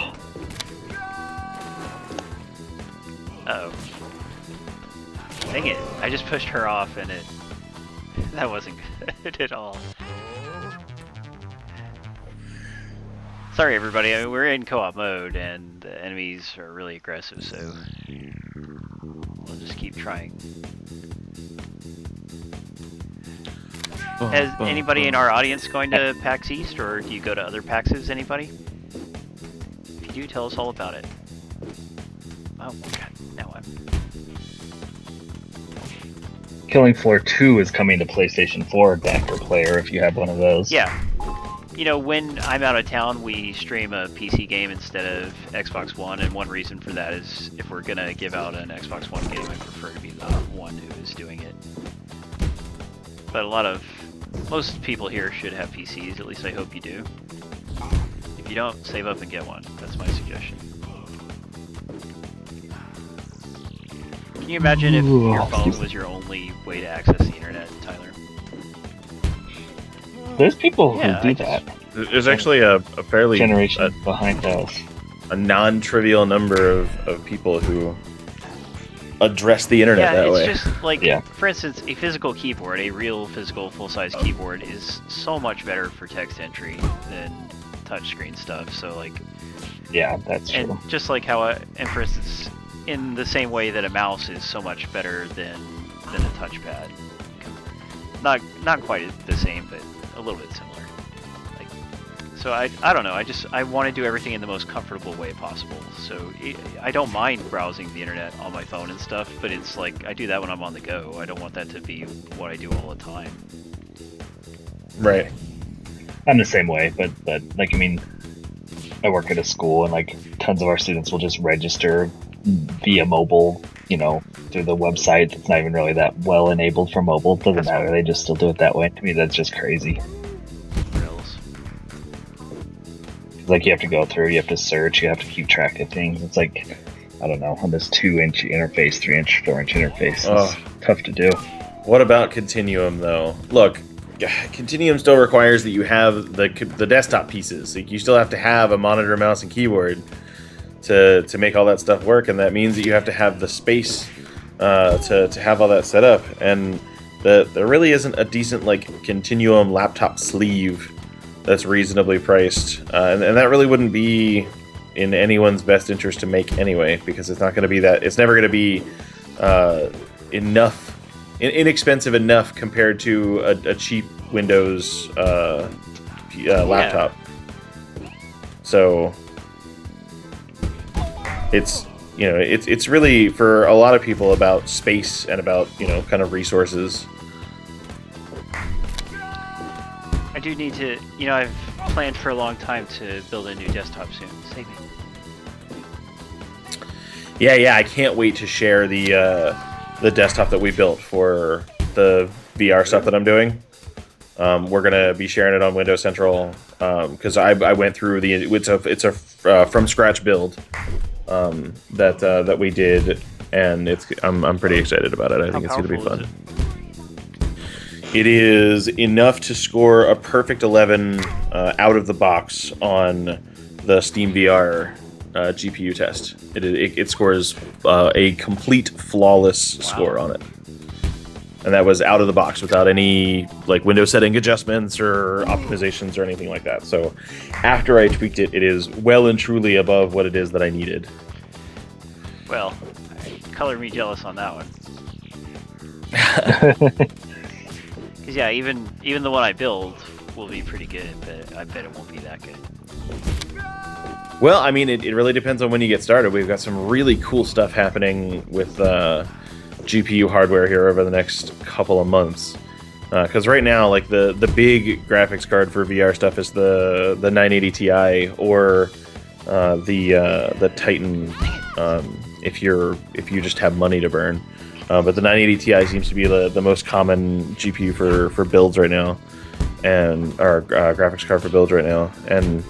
Uh-oh. Dang it, I just pushed her off and that wasn't good at all. Sorry everybody, I mean, we're in co-op mode and the enemies are really aggressive, so we'll just keep trying. Has anybody in our audience going to PAX East, or do you go to other PAXs, anybody? If you do, tell us all about it. Oh god, now I'm... Killing Floor 2 is coming to PlayStation 4 Adapter Player if you have one of those. Yeah. You know, when I'm out of town, we stream a PC game instead of Xbox One, and one reason for that is if we're gonna give out an Xbox One game, I prefer to be the one who is doing it. But most people here should have PCs, at least I hope you do. If you don't, save up and get one. That's my suggestion. Can you imagine if your phone was your only way to access the internet, Tyler? There's people Yeah, who do that. There's actually a fairly Generation behind us. a non-trivial number of people who address the internet Yeah, that it's way. just like, Yeah. for instance, a physical keyboard, a real physical full-size keyboard is so much better for text entry than touchscreen stuff. So like, Yeah, that's and true. just like how, and for instance, in the same way that a mouse is so much better than a touchpad. Not quite the same, but a little bit similar. Like, so I don't know. I want to do everything in the most comfortable way possible. So I don't mind browsing the internet on my phone and stuff, but it's like I do that when I'm on the go. I don't want that to be what I do all the time. Right. I'm the same way, but like, I mean, I work at a school and like tons of our students will just register via mobile, you know, through the website. It's not even really that well enabled for mobile. Doesn't That's matter. They just still do it that way. To me, that's just crazy. Rails. Like, you have to go through, you have to search, you have to keep track of things. It's like, I don't know, on this 2-inch interface, 3-inch, 4-inch interface, it's Oh. tough to do. What about Continuum, though? Look, Continuum still requires that you have the desktop pieces. Like, you still have to have a monitor, mouse, and keyboard to make all that stuff work, and that means that you have to have the space to have all that set up. And there really isn't a decent like Continuum laptop sleeve that's reasonably priced, and that really wouldn't be in anyone's best interest to make anyway, because it's not going to be that. It's never going to be inexpensive enough compared to a cheap Windows laptop. So it's it's really for a lot of people about space and about kind of resources. I do need to, I've planned for a long time to build a new desktop soon. Save me. Yeah, I can't wait to share the desktop that we built for the VR stuff that I'm doing. We're gonna be sharing it on Windows Central because I went through it's a from scratch build that we did, and I'm pretty excited about it. I think it's gonna be fun. It is enough to score a perfect 11 out of the box on the Steam VR GPU test. It scores a complete flawless score on it, and that was out of the box without any like window setting adjustments or optimizations or anything like that. So after I tweaked it, it is well and truly above what it is that I needed. Well, color me jealous on that one. Because yeah, even the one I build will be pretty good, but I bet it won't be that good. Well, I mean, it really depends on when you get started. We've got some really cool stuff happening with GPU hardware here over the next couple of months. Because right now, like the big graphics card for VR stuff is the 980 Ti or the Titan. If you just have money to burn. But the 980 Ti seems to be the most common GPU for builds right now, and or graphics card for builds right now, and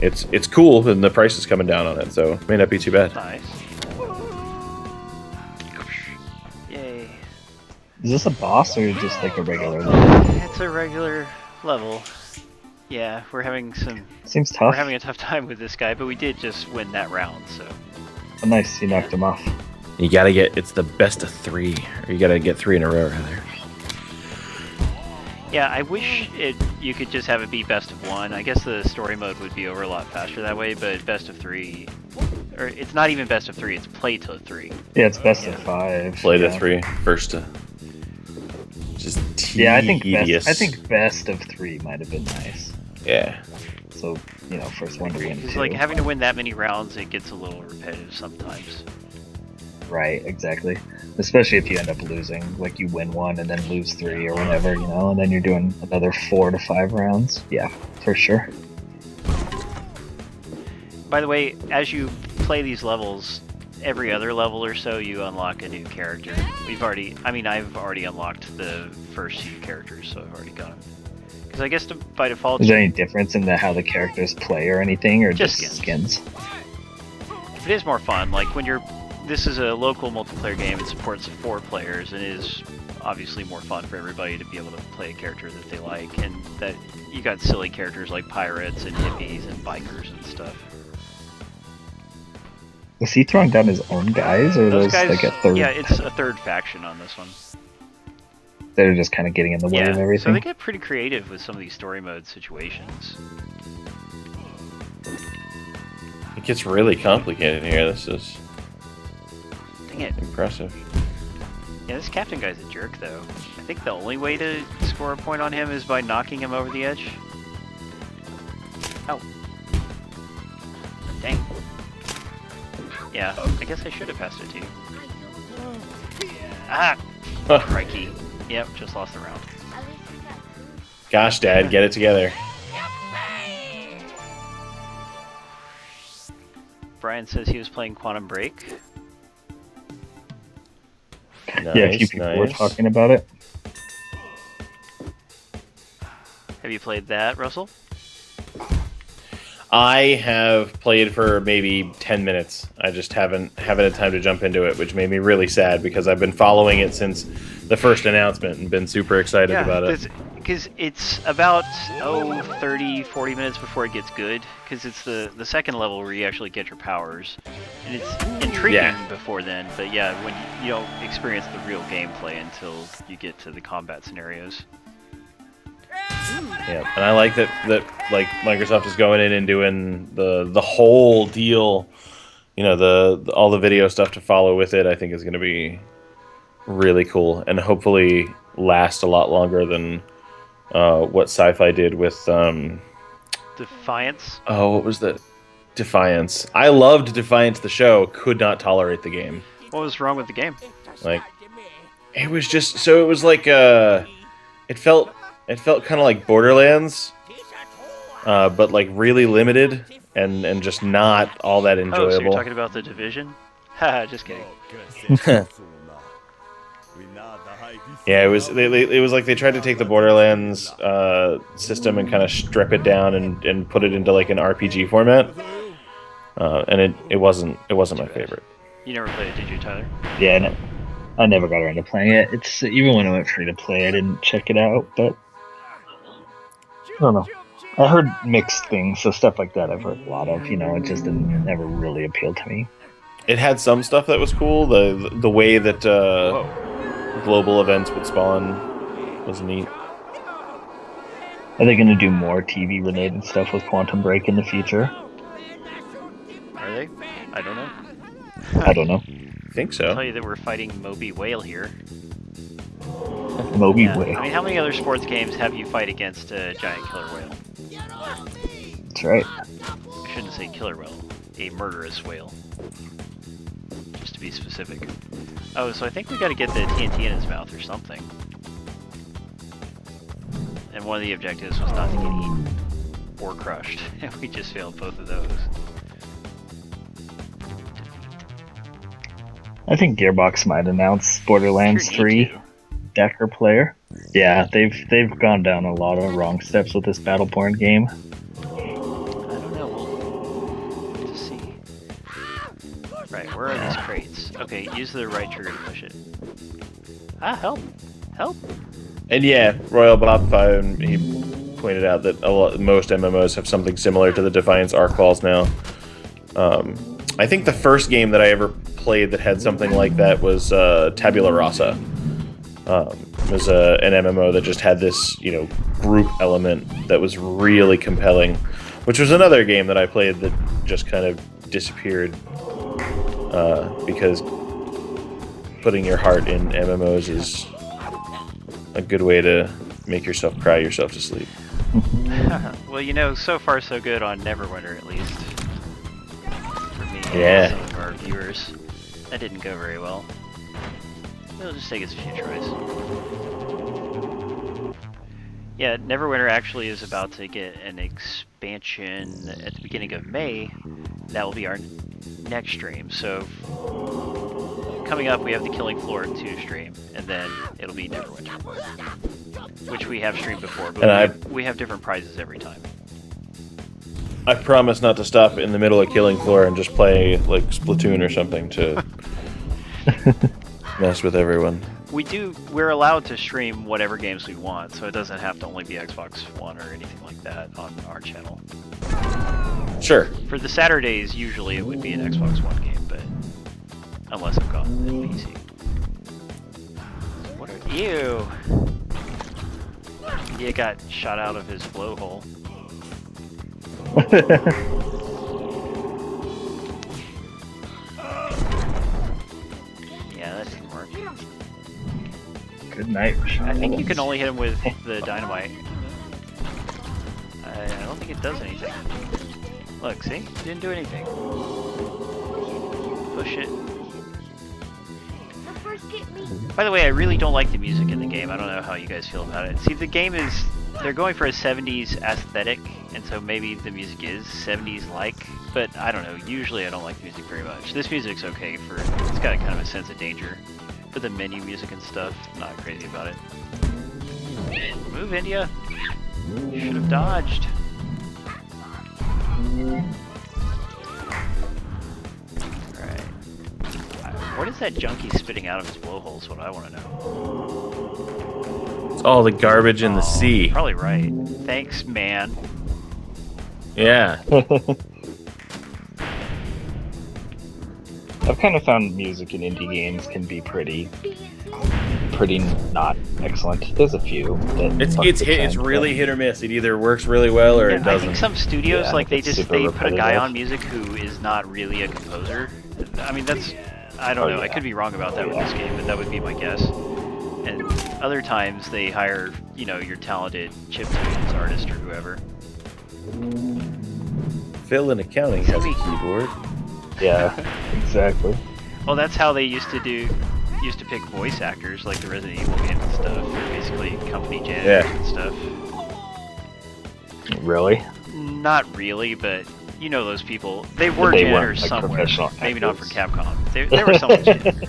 it's cool, and the price is coming down on it, so it may not be too bad. Nice. Yay. Is this a boss or just like a regular level? It's a regular level. Yeah, we're having Seems tough. we're having a tough time with this guy, but we did just win that round, so. Oh, nice, you knocked him off. You gotta it's the best of 3, or you gotta get 3 in a row, rather. Yeah, I wish you could just have it be best of 1. I guess the story mode would be over a lot faster that way, but best of 3, or it's not even best of 3, it's play to 3. Yeah, it's best of 5. Play to 3, first to... Just tedious. Yeah, I think best of 3 might have been nice. Yeah. So, first one to win Because 2. like having to win that many rounds, it gets a little repetitive sometimes. Right, exactly. Especially if you end up losing, like you win 1 and then lose 3 or whatever, and then you're doing another 4 to 5 rounds. Yeah, for sure. By the way, as you play these levels, every other level or so, you unlock a new character. I've already unlocked the first few characters, so I've already got them. Because I guess by default... Is there any difference in how the characters play or anything, or just skins? It is more fun, like when you're... This is a local multiplayer game, it supports 4 players, and it is obviously more fun for everybody to be able to play a character that they like, and that you got silly characters like pirates and hippies and bikers and stuff. Was he throwing down his own guys, or Those those guys, like a third? yeah, it's a third faction on this one. They're just kind of getting in the way of So everything. they get pretty creative with some of these story mode situations. It gets really complicated here. This is Dang it. impressive. Yeah, this captain guy's a jerk, though. I think the only way to score a point on him is by knocking him over the edge. Oh. Dang. Yeah, I guess I should have passed it to you. Ah! Crikey. Yep, just lost the round. Gosh, Dad, get it together. Brian says he was playing Quantum Break. Nice, Yeah, a few people were nice. talking about it. Have you played that, Russell? I have played for maybe 10 minutes. I just haven't had time to jump into it, which made me really sad because I've been following it since the first announcement and been super excited about it. Because it's about 30, 40 minutes before it gets good. Because it's the second level where you actually get your powers, and it's intriguing before then. But yeah, when you don't experience the real gameplay until you get to the combat scenarios. Yeah, and I like that like Microsoft is going in and doing the whole deal. All the video stuff to follow with it. I think is going to be really cool and hopefully last a lot longer than what Sci-Fi did with Defiance? Oh, what was that? Defiance. I loved Defiance the show, could not tolerate the game. What was wrong with the game? Like, it was just, so it was like, it felt kind of like Borderlands, but like really limited and just not all that enjoyable. Oh, so you're talking about The Division? Haha, just kidding. Yeah, it was like they tried to take the Borderlands system and kind of strip it down and put it into like an RPG format, and it wasn't my favorite. You never played it, did you, Tyler? Yeah, no, I never got around to playing it. It's even when it went free to play, I didn't check it out. But I don't know. I heard mixed things, so stuff like that I've heard a lot of. It just never really appealed to me. It had some stuff that was cool. The way that global events would spawn was neat. Are they going to do more TV related stuff with Quantum Break in the future? Are they? I don't know. I don't know. I think I'll so. tell you that we're fighting Moby Whale here. Moby Yeah. Whale. I mean, how many other sports games have you fight against a giant killer whale? That's right. I shouldn't say killer whale, a murderous whale. Just to be specific. Oh, so I think we gotta get the TNT in his mouth or something. And one of the objectives was not to get eaten or crushed, and we just failed both of those. I think Gearbox might announce Borderlands Sure need 3 to. Decker player. Yeah, they've gone down a lot of wrong steps with this Battleborn game. I don't know. We'll have to see. Right, where are these crates? Okay, use the right trigger to push it. Ah, help! Help! And yeah, Royal Bob 5, he pointed out that most MMOs have something similar to the Defiance Arc Balls now. I think the first game that I ever played that had something like that was Tabula Rasa. It was an MMO that just had this, group element that was really compelling, which was another game that I played that just kind of disappeared because putting your heart in MMOs is a good way to make yourself cry yourself to sleep. Well, so far so good on Neverwinter, at least. For me Yeah. and some of our viewers. That didn't go very well. It'll just take us a few tries. Yeah, Neverwinter actually is about to get an expansion at the beginning of May. That will be our next stream. So coming up, we have the Killing Floor 2 stream, and then it'll be Neverwinter, which we have streamed before, but we have different prizes every time. I promise not to stop in the middle of Killing Floor and just play like Splatoon or something to mess with everyone. We're allowed to stream whatever games we want, so it doesn't have to only be Xbox One or anything like that on our channel. Sure. For the Saturdays, usually it would be an Xbox One game, but unless I've got the PC. What are you? He got shot out of his blowhole. Yeah, that didn't work. Good night, Rashawn. I think you can only hit him with the dynamite. I don't think it does anything. Look, see? It didn't do anything. Push it. By the way, I really don't like the music in the game. I don't know how you guys feel about it. See, the game is... They're going for a 70s aesthetic, and so maybe the music is 70s-like, but I don't know. Usually I don't like music very much. This music's okay for... It's got kind of a sense of danger. For the menu music and stuff, not crazy about it. Move, India! You should have dodged. Alright. What is that junkie spitting out of his blowhole is what I want to know. It's all the garbage in the sea. Probably right. Thanks, man. Yeah. I've kind of found music in indie games can be pretty not excellent. There's a few that It's really hit or miss. It either works really well or it doesn't. I think some studios they it's super put a guy repetitive. on music who is not really a composer. I mean I don't know. Yeah. I could be wrong about that with this game, but that would be my guess. And other times they hire your talented chiptunes artist or whoever. Phil in accounting has a keyboard. Yeah, exactly. Well, that's how they used to pick voice actors, like the Resident Evil games and stuff. They're basically company janitors and stuff. Really? Not really, but you know those people. They were They janitors weren't, like, somewhere. professional Maybe not for actors. Capcom. They were someone's janitor.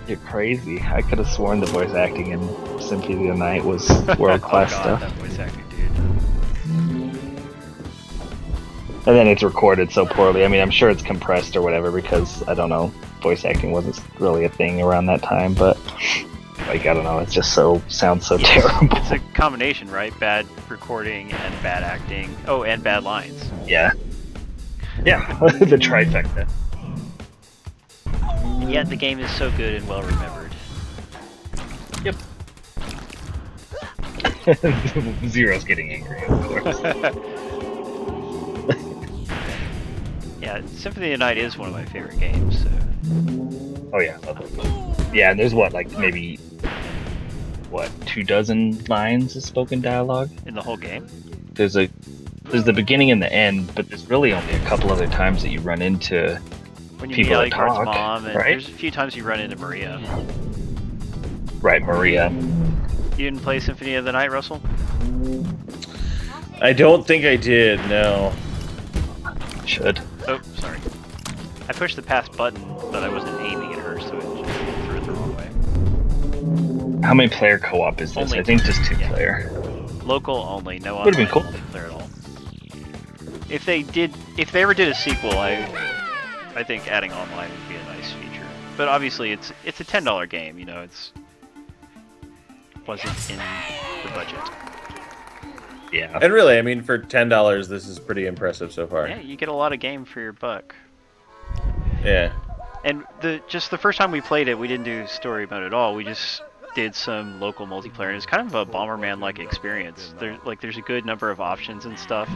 You're crazy. I could have sworn the voice acting in Symphony of the Night was world-class Oh god, stuff. that voice acting dude. And then it's recorded so poorly. I mean, I'm sure it's compressed or whatever because, I don't know, voice acting wasn't really a thing around that time, but, I don't know, it just sounds so terrible. It's a combination, right? Bad recording and bad acting. Oh, and bad lines. Yeah. Yeah, the trifecta. Yet the game is so good and well remembered. Yep. Zero's getting angry, of course. Yeah, Symphony of the Night is one of my favorite games, so... Oh yeah, yeah, and there's maybe 24 lines of spoken dialogue? In the whole game? There's the beginning and the end, but there's really only a couple other times that you run into When you people meet that Alucard's talk, mom, and right? there's a few times you run into Maria. Right, Maria. You didn't play Symphony of the Night, Russell? I don't think I did, no. Should. Oh, I pushed the pass button, but I wasn't aiming at her, so it threw it the wrong way. How many player co-op is this? Only I think two. just 2 Yeah. player. Local only, no Would've online been cool. multiplayer at all. If they ever did a sequel, I think adding online would be a nice feature. But obviously, it's a $10 game. You know, wasn't in the budget. Yeah. And really, I mean, for $10, this is pretty impressive so far. Yeah, you get a lot of game for your buck. Yeah. And the first time we played it, we didn't do story mode at all. We just did some local multiplayer. And it's kind of a Bomberman-like experience. There's a good number of options and stuff,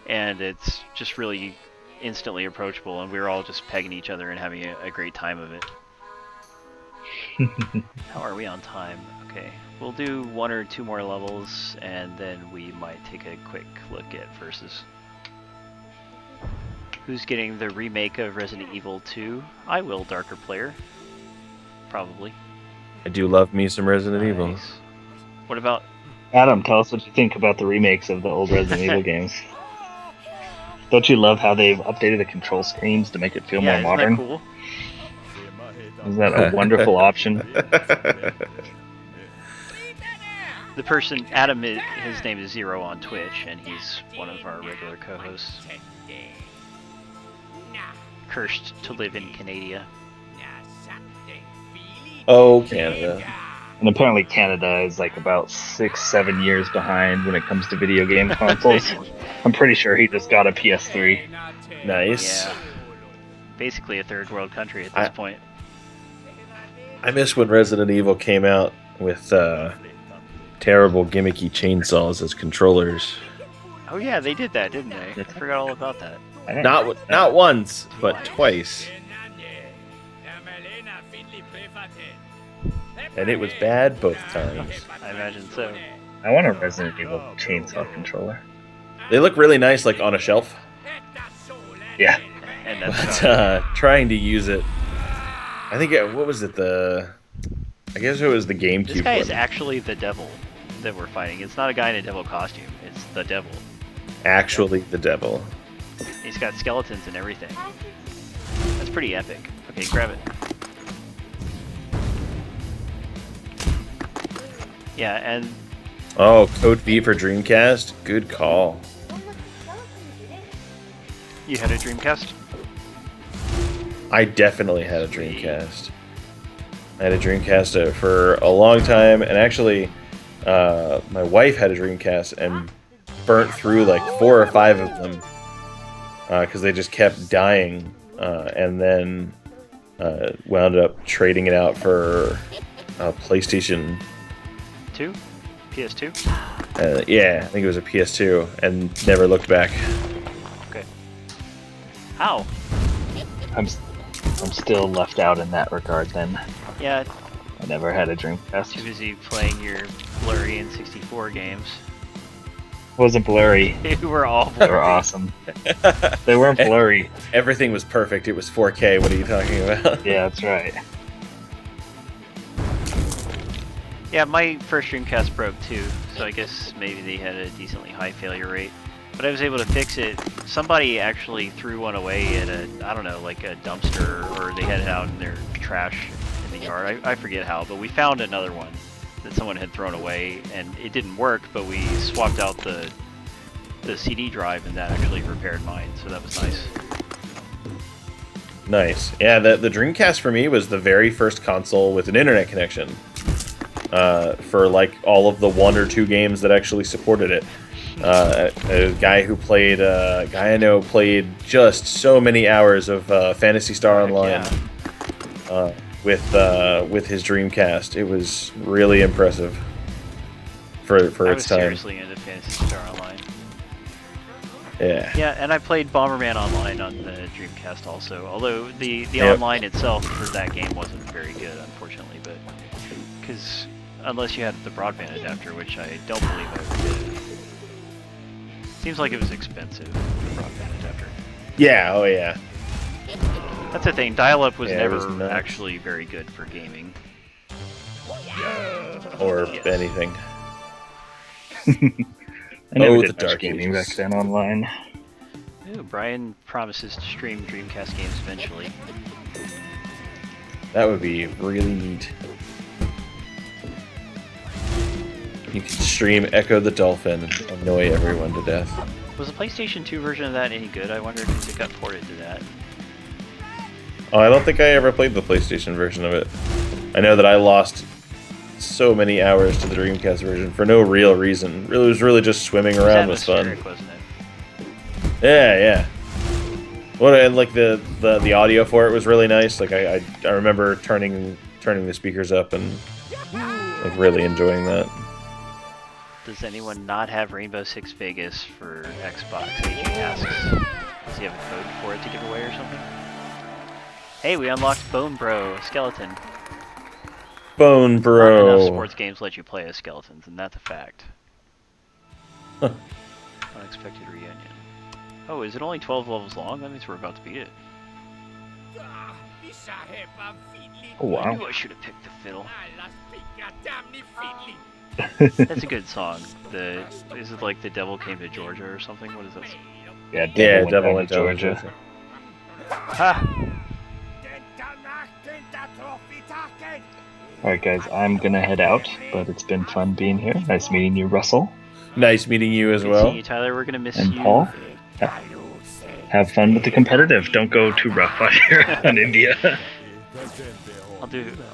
and it's just really instantly approachable. And we were all just pegging each other and having a great time of it. How are we on time? Okay, we'll do 1 or 2 more levels, and then we might take a quick look at versus. Who's getting the remake of Resident Evil 2? I will, Darker Player. Probably. I do love me some Resident Evil. Nice. What about... Adam, tell us what you think about the remakes of the old Resident Evil games. Don't you love how they've updated the control screens to make it feel more isn't modern? that cool? Isn't that a wonderful option? The person, Adam, his name is Zero on Twitch, and he's one of our regular co-hosts. Cursed to live in Canada. Oh, Canada. And apparently Canada is like about 6-7 years behind when it comes to video game consoles. I'm pretty sure he just got a PS3. Nice. Yeah. Basically a third world country at this point. I miss when Resident Evil came out with terrible gimmicky chainsaws as controllers. Oh yeah, they did that, didn't they? I forgot all about that. Not once, but twice. And it was bad both times. I imagine so. I want a Resident Evil chainsaw controller. They look really nice, like on a shelf. Yeah. And that's But trying to use it, I think what was it? I guess it was the GameCube. this guy one. is actually the devil that we're fighting. It's not a guy in a devil costume. It's the devil. Actually the devil. He's got skeletons and everything. That's pretty epic. Okay, grab it. Yeah, and Oh, Code V for Dreamcast. Good call. you had a Dreamcast? I definitely had a Dreamcast. I had a Dreamcast for a long time, and actually, my wife had a Dreamcast and burnt through like 4 or 5 of them because they just kept dying, and then wound up trading it out for a PlayStation 2? PS2? Yeah, I think it was a PS2, and never looked back. Okay. How? I'm still left out in that regard then. Yeah, I never had a too Dreamcast. busy playing your blurry and 64 games. It wasn't blurry. They were all They were blurry. awesome. They weren't blurry. Everything was perfect. It was 4K. What are you talking about? Yeah, that's right. Yeah, my first Dreamcast broke too, so I guess maybe they had a decently high failure rate. But I was able to fix it. Somebody actually threw one away at I don't know, like a dumpster, or they had it out in their trash in the yard. I forget how, but we found another one that someone had thrown away, and it didn't work, but we swapped out the CD drive, and that actually repaired mine, so that was nice. Nice. Yeah, the Dreamcast for me was the very first console with an internet connection. For like all of the 1 or 2 games that actually supported it. A guy who played, guy I know played just so many hours of Phantasy Star Online with his Dreamcast. It was really impressive for I its was time. seriously into Phantasy Star Online. Yeah. Yeah, and I played Bomberman Online on the Dreamcast also, although the Yep. online itself for that game wasn't very good, unfortunately, but because unless you had the broadband adapter, which I don't believe I ever did. Seems like it was expensive, the broadband adapter. Yeah, oh yeah. That's the thing, dial-up was Yeah, it never was nuts. actually very good for gaming. Or Yes. anything. I never Oh, did the much dark gaming ages. back then online. Ooh, Brian promises to stream Dreamcast games eventually. That would be really neat. You could stream Echo the Dolphin and annoy everyone to death. Was the PlayStation 2 version of that any good? I wondered if it got ported to that. Oh, I don't think I ever played the PlayStation version of it. I know that I lost so many hours to the Dreamcast version for no real reason. It was really just swimming around was fun. Atmospheric, wasn't it? Yeah, yeah. Well, and like the audio for it was really nice. Like I remember turning the speakers up and like really enjoying that. Does anyone not have Rainbow Six Vegas for Xbox? AG asks. Does he have a code for it to give away or something? Hey, we unlocked Bone Bro, a skeleton. Bone Bro. Not enough sports games let you play as skeletons, and that's a fact. Huh. Unexpected reunion. Oh, is it only 12 levels long? That means we're about to beat it. Oh, wow. I knew I should have picked the fiddle. That's a good song. Is it like The Devil Came to Georgia or something? What is that? Yeah, Devil went down to Georgia. Ha! Alright guys, I'm gonna head out, but it's been fun being here. Nice meeting you, Russell. Nice meeting you as Good well. seeing you, Tyler. We're gonna miss And you. Paul. Have fun with the competitive. Don't go too rough out here on India.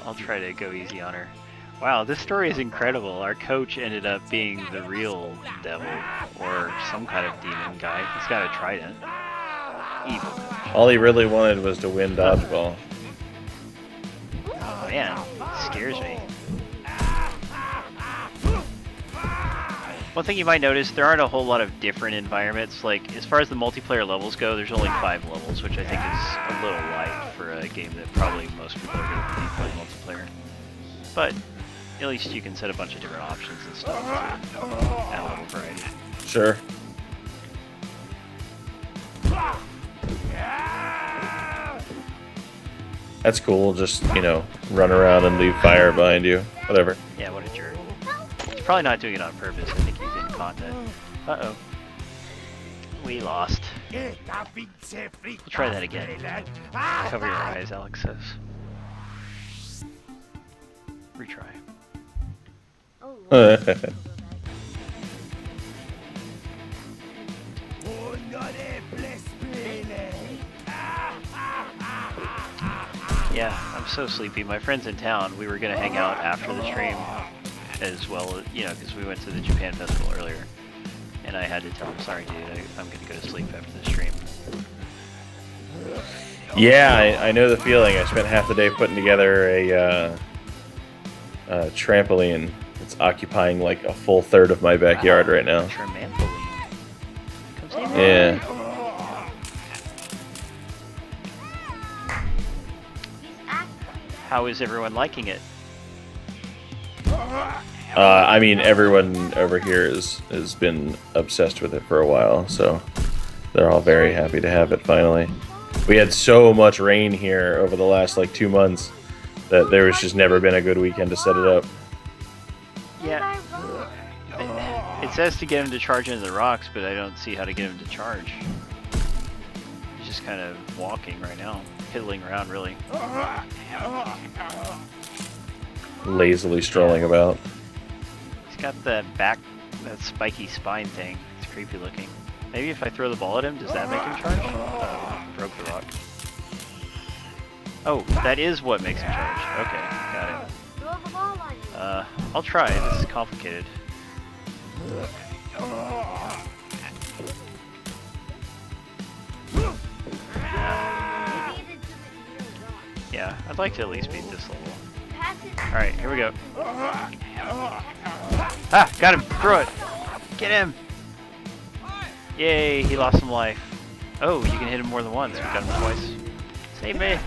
I'll try to go easy on her. Wow, this story is incredible. Our coach ended up being the real devil, or some kind of demon guy. He's got a trident. Evil coach. All he really wanted was to win dodgeball. Oh man, scares me. One thing you might notice, there aren't a whole lot of different environments. Like, as far as the multiplayer levels go, there's only 5 levels, which I think is a little light for a game that probably most people are going to be playing multiplayer. But at least you can set a bunch of different options and stuff to add a little variety. Sure. That's cool. Just, you know, run around and leave fire behind you. Whatever. Yeah, what a jerk. He's probably not doing it on purpose. I think he's in content. Uh-oh. We lost. We'll try that again. Cover your eyes, Alex says. Retry. Yeah, I'm so sleepy. My friend's in town. We were going to hang out after the stream as well, you know, because we went to the Japan Festival earlier. And I had to tell him, sorry dude, I'm going to go to sleep after the stream. Yeah, I know the feeling. I spent half the day putting together a trampoline. It's occupying like a full third of my backyard right now. Trampoline. Come save me. Yeah. How is everyone liking it? I mean, everyone over here has been obsessed with it for a while, so they're all very happy to have it finally. We had so much rain here over the last like 2 months that there was just never been a good weekend to set it up. Yeah. It says to get him to charge into the rocks, but I don't see how to get him to charge. He's just kind of walking right now, piddling around really. Lazily strolling about. He's got that spiky spine thing. It's creepy looking. Maybe if I throw the ball at him, does that make him charge? Oh, broke the rock. Oh, that is what makes him charge. Okay, got it. I'll try. This is complicated. Yeah, I'd like to at least beat this level. Alright, here we go. Ah, got him! Throw it! Get him! Yay, he lost some life. Oh, you can hit him more than once. We got him twice. Save me!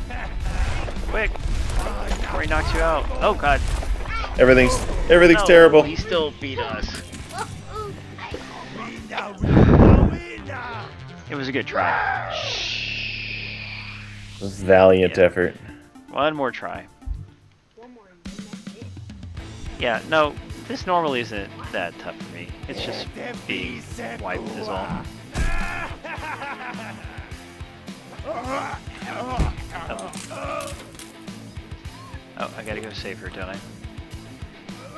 Quick! Before he knocks you out. Oh god. Everything's No, terrible. He still beat us. It was a good try. Valiant effort. One more try. Yeah, no, this normally isn't that tough for me. It's just being wiped is all. Oh, I gotta go save her, don't I?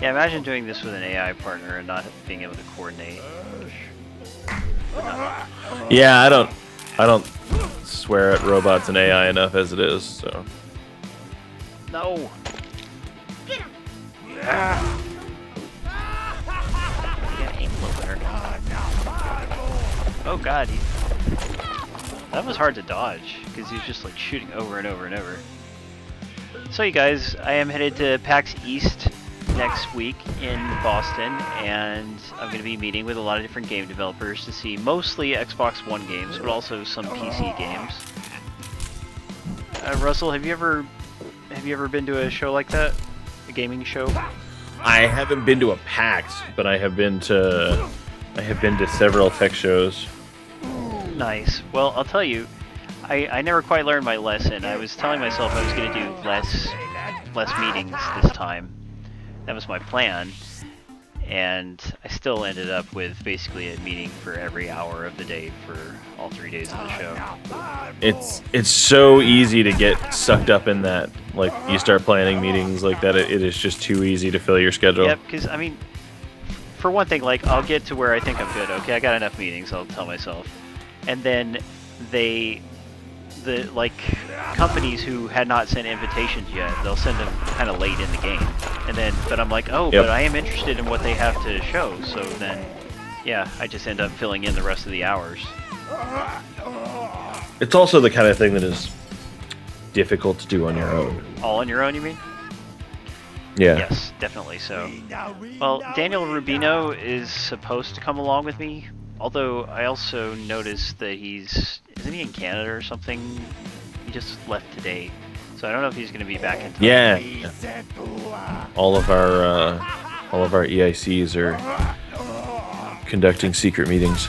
Yeah, imagine doing this with an AI partner and not being able to coordinate. Yeah, I don't swear at robots and AI enough as it is. So. No. Oh god, that was hard to dodge because he was just like shooting over and over and over. So you guys, I am headed to PAX East next week in Boston, and I'm going to be meeting with a lot of different game developers to see mostly Xbox One games, but also some PC games. Russell, have you ever been to a show like that? A gaming show? I haven't been to a PAX, but I have been to several tech shows. Nice. Well, I'll tell you, I never quite learned my lesson. I was telling myself I was going to do less meetings this time. That was my plan, and I still ended up with basically a meeting for every hour of the day for all 3 days of the show. It's so easy to get sucked up in that. Like, you start planning meetings like that, it is just too easy to fill your schedule. Yep, because, I mean, for one thing, like, I'll get to where I think I'm good. Okay, I got enough meetings, I'll tell myself. And then the companies who had not sent invitations yet, they'll send them kind of late in the game. And then, but I'm like, oh, yep. But I am interested in what they have to show. So then, yeah, I just end up filling in the rest of the hours. It's also the kind of thing that is difficult to do on your own. All on your own, you mean? Yeah. Yes, definitely so. Well, Daniel Rubino is supposed to come along with me, although I also noticed that isn't he in Canada or something? He just left today, so I don't know if he's going to be back in time. Yeah. All of our EICs are conducting secret meetings.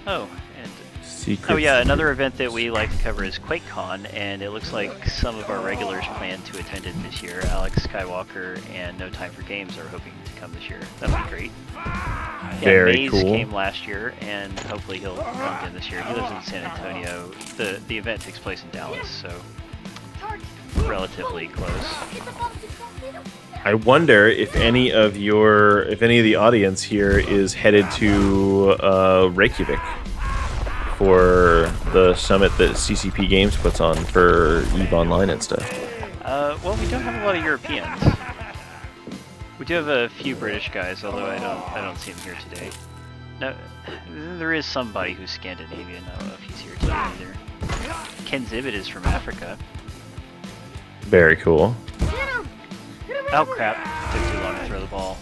Oh, and Secret. oh yeah, another event that we like to cover is QuakeCon, and it looks like some of our regulars plan to attend it this year. Alex Skywalker and No Time for Games are hoping to come this year. That would be great. Yeah, Very Maze cool. came last year, and hopefully he'll come again this year. He lives in San Antonio. The event takes place in Dallas, so relatively close. I wonder if any of the audience here is headed to Reykjavik for the summit that CCP Games puts on for EVE Online and stuff. Well, we don't have a lot of Europeans. We do have a few British guys, although I don't see him here today. No, there is somebody who's Scandinavian. I don't know if he's here today either. Ken Zibbit is from Africa. Very cool. Oh crap! Took too long to throw the ball.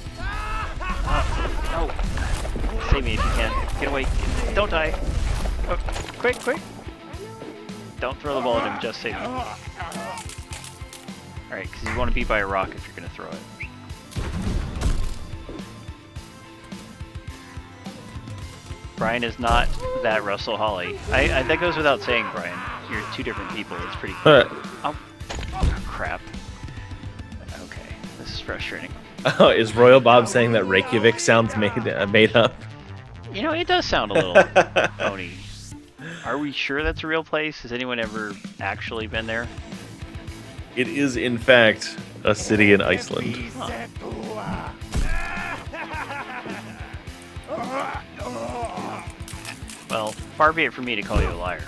No! Save me if you can. Get away! Don't die! Oh, quick! Don't throw the ball at him. Just save me. All right, because you want to be by a rock if you're gonna throw it. Brian is not that Russell Hawley. That goes without saying, Brian. You're two different people. It's pretty clear. Oh, crap. Okay, this is frustrating. Oh, is Royal Bob saying that Reykjavik sounds made up? You know, it does sound a little phony. Are we sure that's a real place? Has anyone ever actually been there? It is, in fact, a city in Iceland. Huh. Well, far be it from me to call you a liar.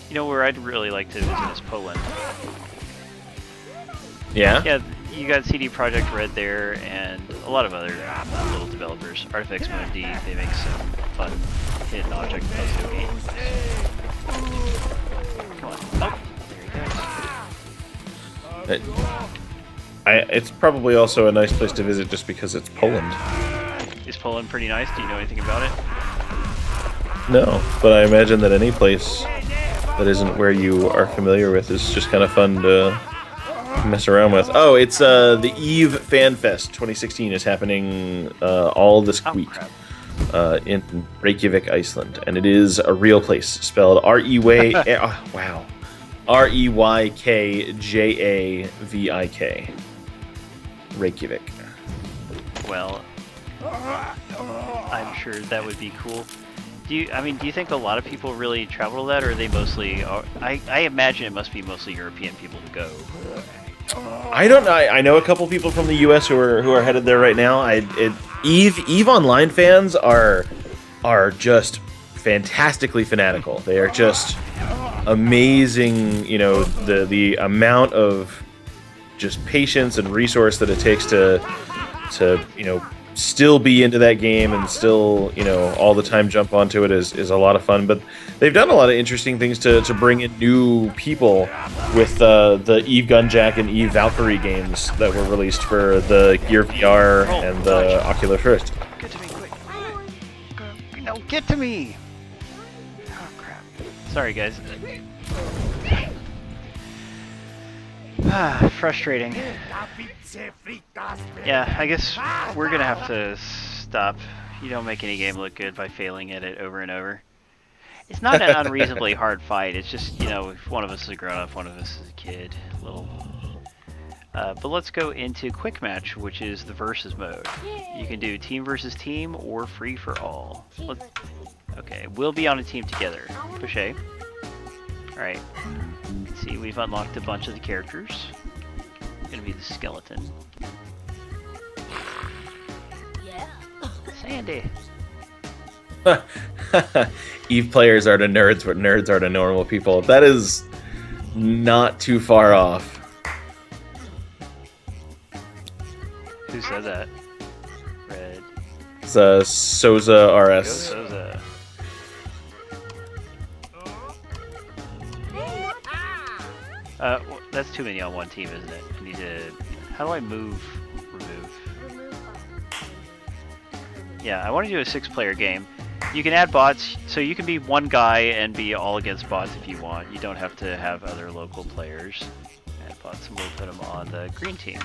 You know where I'd really like to visit is Poland. Yeah? Yeah, you got CD Projekt Red there, and a lot of other little developers. Artifacts Mundi, they make some fun hidden object puzzle games. Come on. Oh, there he goes. It's probably also a nice place to visit just because it's Poland. Is Poland pretty nice? Do you know anything about it? No, but I imagine that any place that isn't where you are familiar with is just kind of fun to mess around with. Oh, it's the EVE Fan Fest 2016 is happening all this week in Reykjavik, Iceland, and it is a real place spelled R-E-Y. Wow. Reykjavik. Reykjavik. Well, I'm sure that would be cool. Do you think a lot of people really travel to that, or are they mostly? I imagine it must be mostly European people who go. I don't know. I know a couple people from the U.S. who are headed there right now. Eve Online fans are just fantastically fanatical. They are just amazing. You know, the amount of just patience and resource that it takes to still be into that game and still all the time jump onto it is a lot of fun. But they've done a lot of interesting things to bring in new people with the Eve Gunjack and Eve Valkyrie games that were released for the Gear VR and the Oculus Rift. Get to me quick! No, get to me! Oh crap! Sorry guys. Frustrating. Yeah, I guess we're gonna have to stop. You don't make any game look good by failing at it over and over. It's not an unreasonably hard fight. It's just, if one of us is a grown-up, one of us is a kid. But let's go into Quick Match, which is the versus mode. You can do team versus team or free for all. Okay, we'll be on a team together. Push A. Alright. See, we've unlocked a bunch of the characters. Gonna be the skeleton. Sandy. Eve players are to nerds what nerds are to normal people. That is not too far off. Who said that? Red. It's Soza RS. Go Soza. That's too many on one team, isn't it? I need to... How do I remove? Yeah, I want to do a 6-player game. You can add bots, so you can be one guy and be all against bots if you want. You don't have to have other local players. Add bots, and we'll put them on the green team.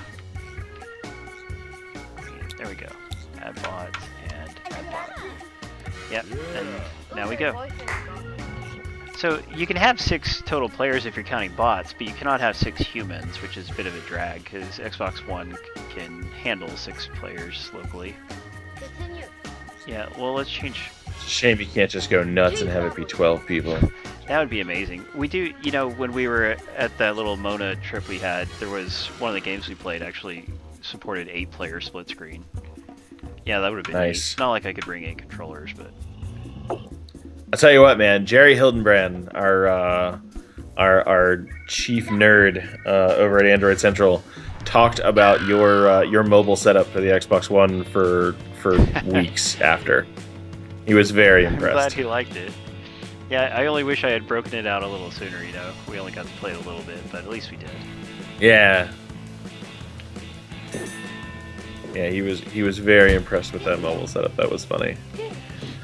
There we go. Add bots and add bots. Yep, and now we go. So you can have 6 total players if you're counting bots, but you cannot have 6 humans, which is a bit of a drag, because Xbox One can handle 6 players locally. Yeah, well, let's change. It's a shame you can't just go nuts and have it be 12 people. That would be amazing. We do, when we were at that little Mona trip we had, there was one of the games we played actually supported 8-player split screen. Yeah, that would have been nice. Neat. Not like I could bring 8 controllers, but... I'll tell you what, man. Jerry Hildenbrand, our chief nerd over at Android Central, talked about your mobile setup for the Xbox One for weeks after. He was very impressed. I'm glad he liked it. Yeah, I only wish I had broken it out a little sooner. We only got to play it a little bit, but at least we did. Yeah. Yeah, he was very impressed with that mobile setup. That was funny.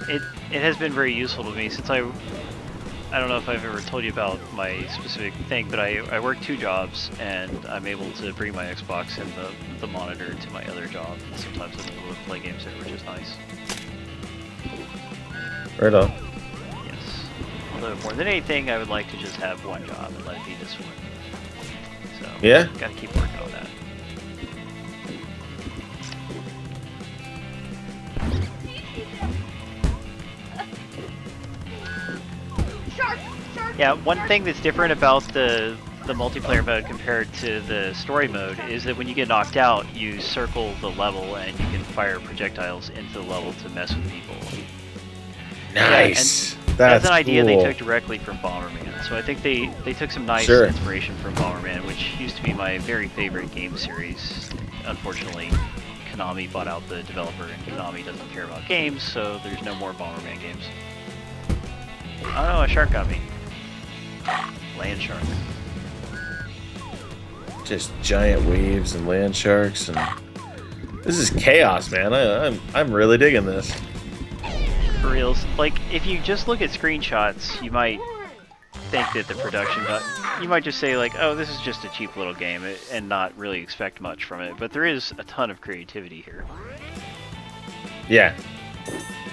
It has been very useful to me since I don't know if I've ever told you about my specific thing, but I work 2 jobs, and I'm able to bring my Xbox and the monitor to my other job. And sometimes I'm able to play games there, which is nice. Right on. Yes. Although more than anything, I would like to just have one job and let it be this one. So yeah, gotta keep working on that. Yeah, one thing that's different about the multiplayer mode compared to the story mode is that when you get knocked out, you circle the level and you can fire projectiles into the level to mess with people. Nice. Yeah, that's an idea they took directly from Bomberman. So I think they took some nice inspiration from Bomberman, which used to be my very favorite game series. Unfortunately, Konami bought out the developer, and Konami doesn't care about games, so there's no more Bomberman games. Oh no, a shark got me. Land shark. Just giant waves and land sharks, and this is chaos, man. I'm really digging this. For reals, like if you just look at screenshots, you might think that the production, you might just say like, oh, this is just a cheap little game, and not really expect much from it. But there is a ton of creativity here. Yeah.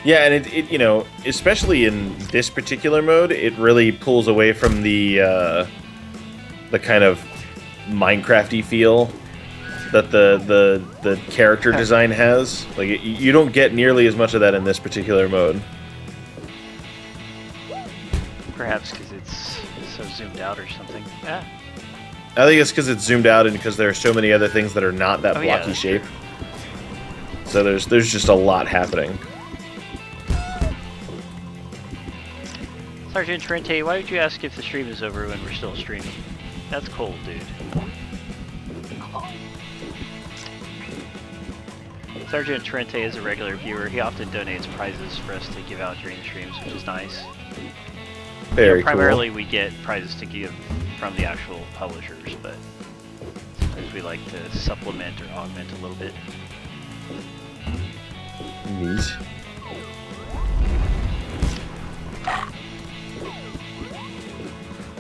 Yeah, and it especially in this particular mode, it really pulls away from the the kind of Minecraft-y feel that the character design has. Like you don't get nearly as much of that in this particular mode. Perhaps because it's so zoomed out or something. Ah. I think it's because it's zoomed out and because there are so many other things that are not that blocky shape. So there's just a lot happening. Sergeant Trente, why would you ask if the stream is over when we're still streaming? That's cold, dude. Sergeant Trente is a regular viewer. He often donates prizes for us to give out during the streams, which is nice. Very primarily cool. we get prizes to give from the actual publishers, but sometimes we like to supplement or augment a little bit. Neat.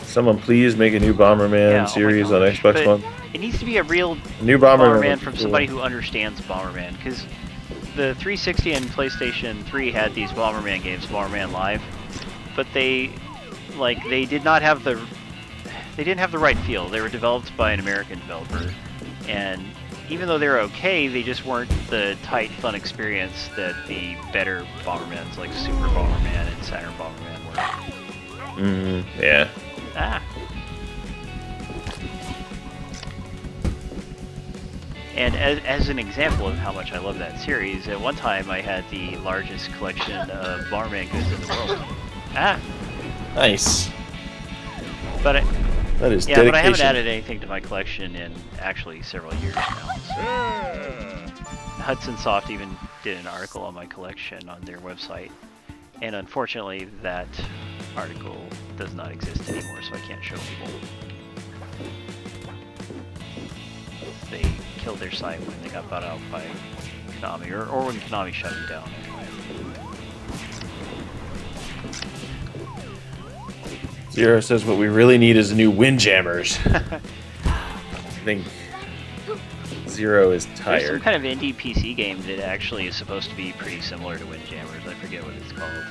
Someone please make a new Bomberman series on Xbox One. It needs to be a real new Bomberman from somebody who understands Bomberman, because the 360 and PlayStation 3 had these Bomberman games, Bomberman Live, but they did not have the right feel. They were developed by an American developer, and even though they're okay, they just weren't the tight, fun experience that the better Bombermans like Super Bomberman and Saturn Bomberman were. Yeah. Ah. And as an example of how much I love that series, at one time I had the largest collection of Bomberman goods in the world. Ah. Nice. But that is dedication. But I haven't added anything to my collection in actually several years now. So. Hudson Soft even did an article on my collection on their website, and unfortunately that article does not exist anymore, so I can't show people. They killed their site when they got bought out by Konami, or when Konami shut it down anyway. Zero says what we really need is new Windjammers. I think Zero is tired. There's some kind of indie PC game that actually is supposed to be pretty similar to Windjammers. I forget what it's called.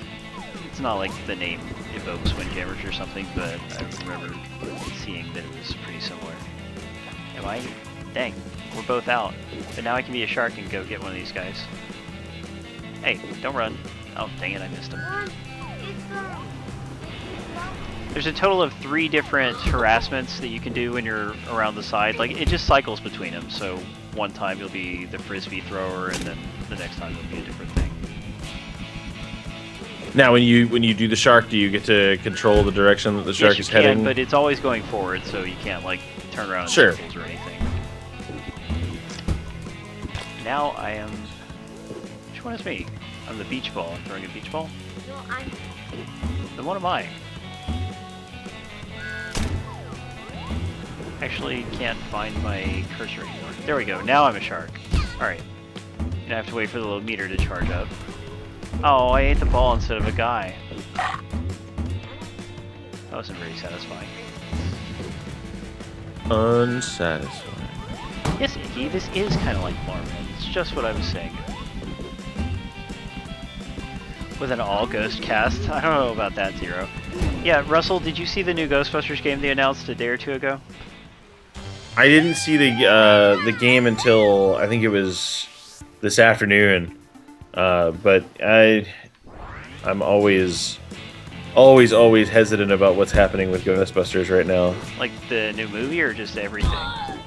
It's not like the name evokes Windjammers or something, but I remember seeing that it was pretty similar. Am I? Dang, we're both out. But now I can be a shark and go get one of these guys. Hey, don't run. Oh, dang it, I missed him. There's a total of 3 different harassments that you can do when you're around the side. Like, it just cycles between them. So one time you'll be the frisbee thrower, and then the next time it'll be a different thing. Now, when you do the shark, do you get to control the direction that the shark is heading? Yes, you can, but it's always going forward, so you can't like turn around in circles or anything. Now I am. Which one is me? I'm the beach ball. I'm throwing a beach ball. No, I'm. Then what am I? Actually, can't find my cursor anymore. There we go. Now I'm a shark. All right. And I have to wait for the little meter to charge up. Oh, I ate the ball instead of a guy. That wasn't very satisfying. Unsatisfying. Yes, Iggy, this is kind of like Bomberman. It's just what I was saying. With an all-ghost cast? I don't know about that, Zero. Yeah, Russell, did you see the new Ghostbusters game they announced a day or two ago? I didn't see the game until I think it was this afternoon. But I'm always hesitant about what's happening with Ghostbusters right now. Like the new movie or just everything? I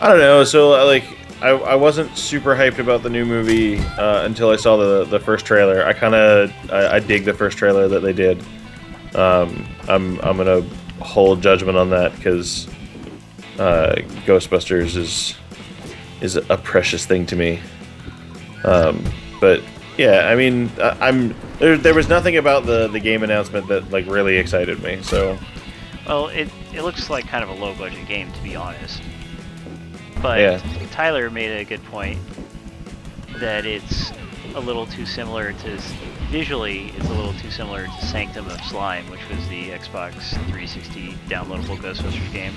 don't know. So like, I wasn't super hyped about the new movie until I saw the first trailer. I dig the first trailer that they did. I'm gonna hold judgment on that because Ghostbusters is a precious thing to me. But yeah, I mean, there was nothing about the game announcement that like really excited me. So, well, it looks like kind of a low budget game, to be honest. But yeah. Tyler made a good point that it's a little too similar to visually. It's a little too similar to Sanctum of Slime, which was the Xbox 360 downloadable Ghostbusters game.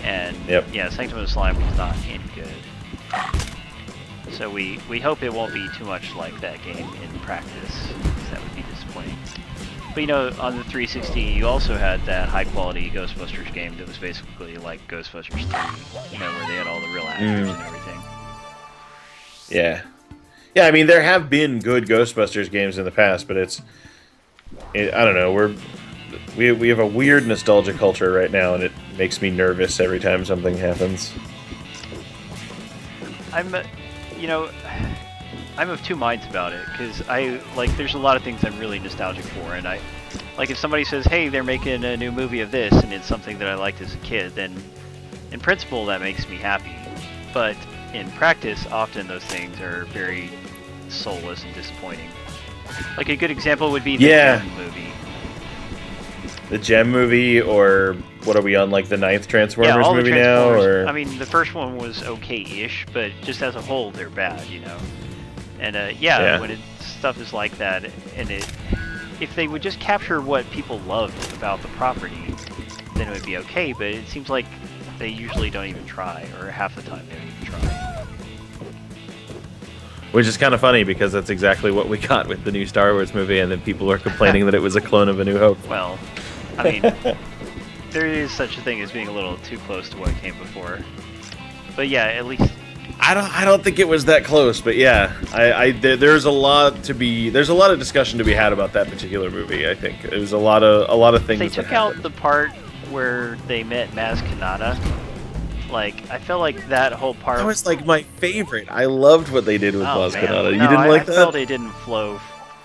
And yeah, Sanctum of Slime was not any good. So we hope it won't be too much like that game in practice, because that would be disappointing. But you know, on the 360, you also had that high-quality Ghostbusters game that was basically like Ghostbusters 3, you know, where they had all the real actors and everything. Yeah. Yeah, I mean, there have been good Ghostbusters games in the past, but I don't know, we have a weird nostalgia culture right now, and it makes me nervous every time something happens. You know, I'm of two minds about it, because there's a lot of things I'm really nostalgic for, and like, if somebody says, hey, they're making a new movie of this, and it's something that I liked as a kid, then in principle that makes me happy. But in practice, often those things are very soulless and disappointing. Like, a good example would be the Gem movie. The Gem movie, or what are we on, like the 9th Transformers movie now? Or I mean, the first one was okay-ish, but just as a whole, they're bad, you know? And when stuff is like that, and if they would just capture what people loved about the property, then it would be okay, but it seems like they usually don't even try, or half the time they don't even try. Which is kind of funny, because that's exactly what we got with the new Star Wars movie, and then people are complaining that it was a clone of A New Hope. Well, I mean, there is such a thing as being a little too close to what came before. But yeah, at least I don't think it was that close, but yeah, there's a lot of discussion to be had about that particular movie. I think there's a lot of things. They took out the part where they met Maz Kanata. Like, I felt like that whole part. That was like my favorite. I loved what they did with Maz Kanata. You no, didn't like that? I felt it didn't flow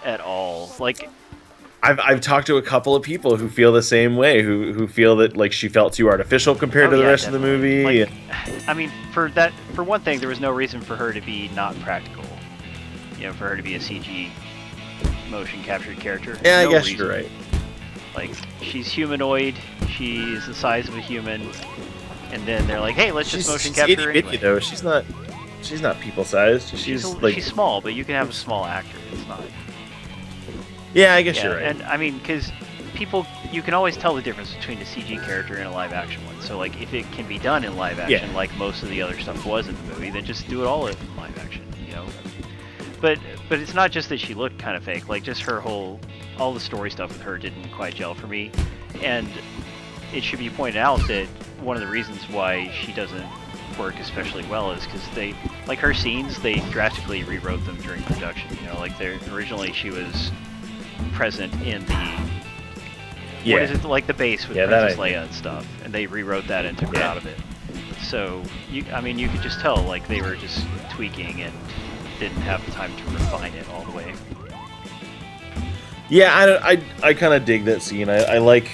at all. Like, I've talked to a couple of people who feel the same way, who feel that like she felt too artificial compared to the rest of the movie. Like, I mean, for one thing, there was no reason for her to be not practical. You know, for her to be a CG motion captured character. Yeah, I guess you're right. Like, she's humanoid. She's the size of a human, and then they're like, "Hey, let's just motion capture her anyway." Though she's not people sized. She's small, but you can have a small actor. It's not. Yeah, I guess you're right. And I mean, because you can always tell the difference between a CG character and a live action one. So, like, if it can be done in live action, like most of the other stuff was in the movie, then just do it all in live action, you know? But it's not just that she looked kind of fake. Like, just all the story stuff with her didn't quite gel for me. And it should be pointed out that one of the reasons why she doesn't work especially well is because her scenes, they drastically rewrote them during production. You know, like, originally she was present in the what is it, like the base with Princess Leia and stuff, and they rewrote that and took her out of it. So you could just tell, like, they were just tweaking and didn't have the time to refine it all the way. Yeah, I kind of dig that scene. I like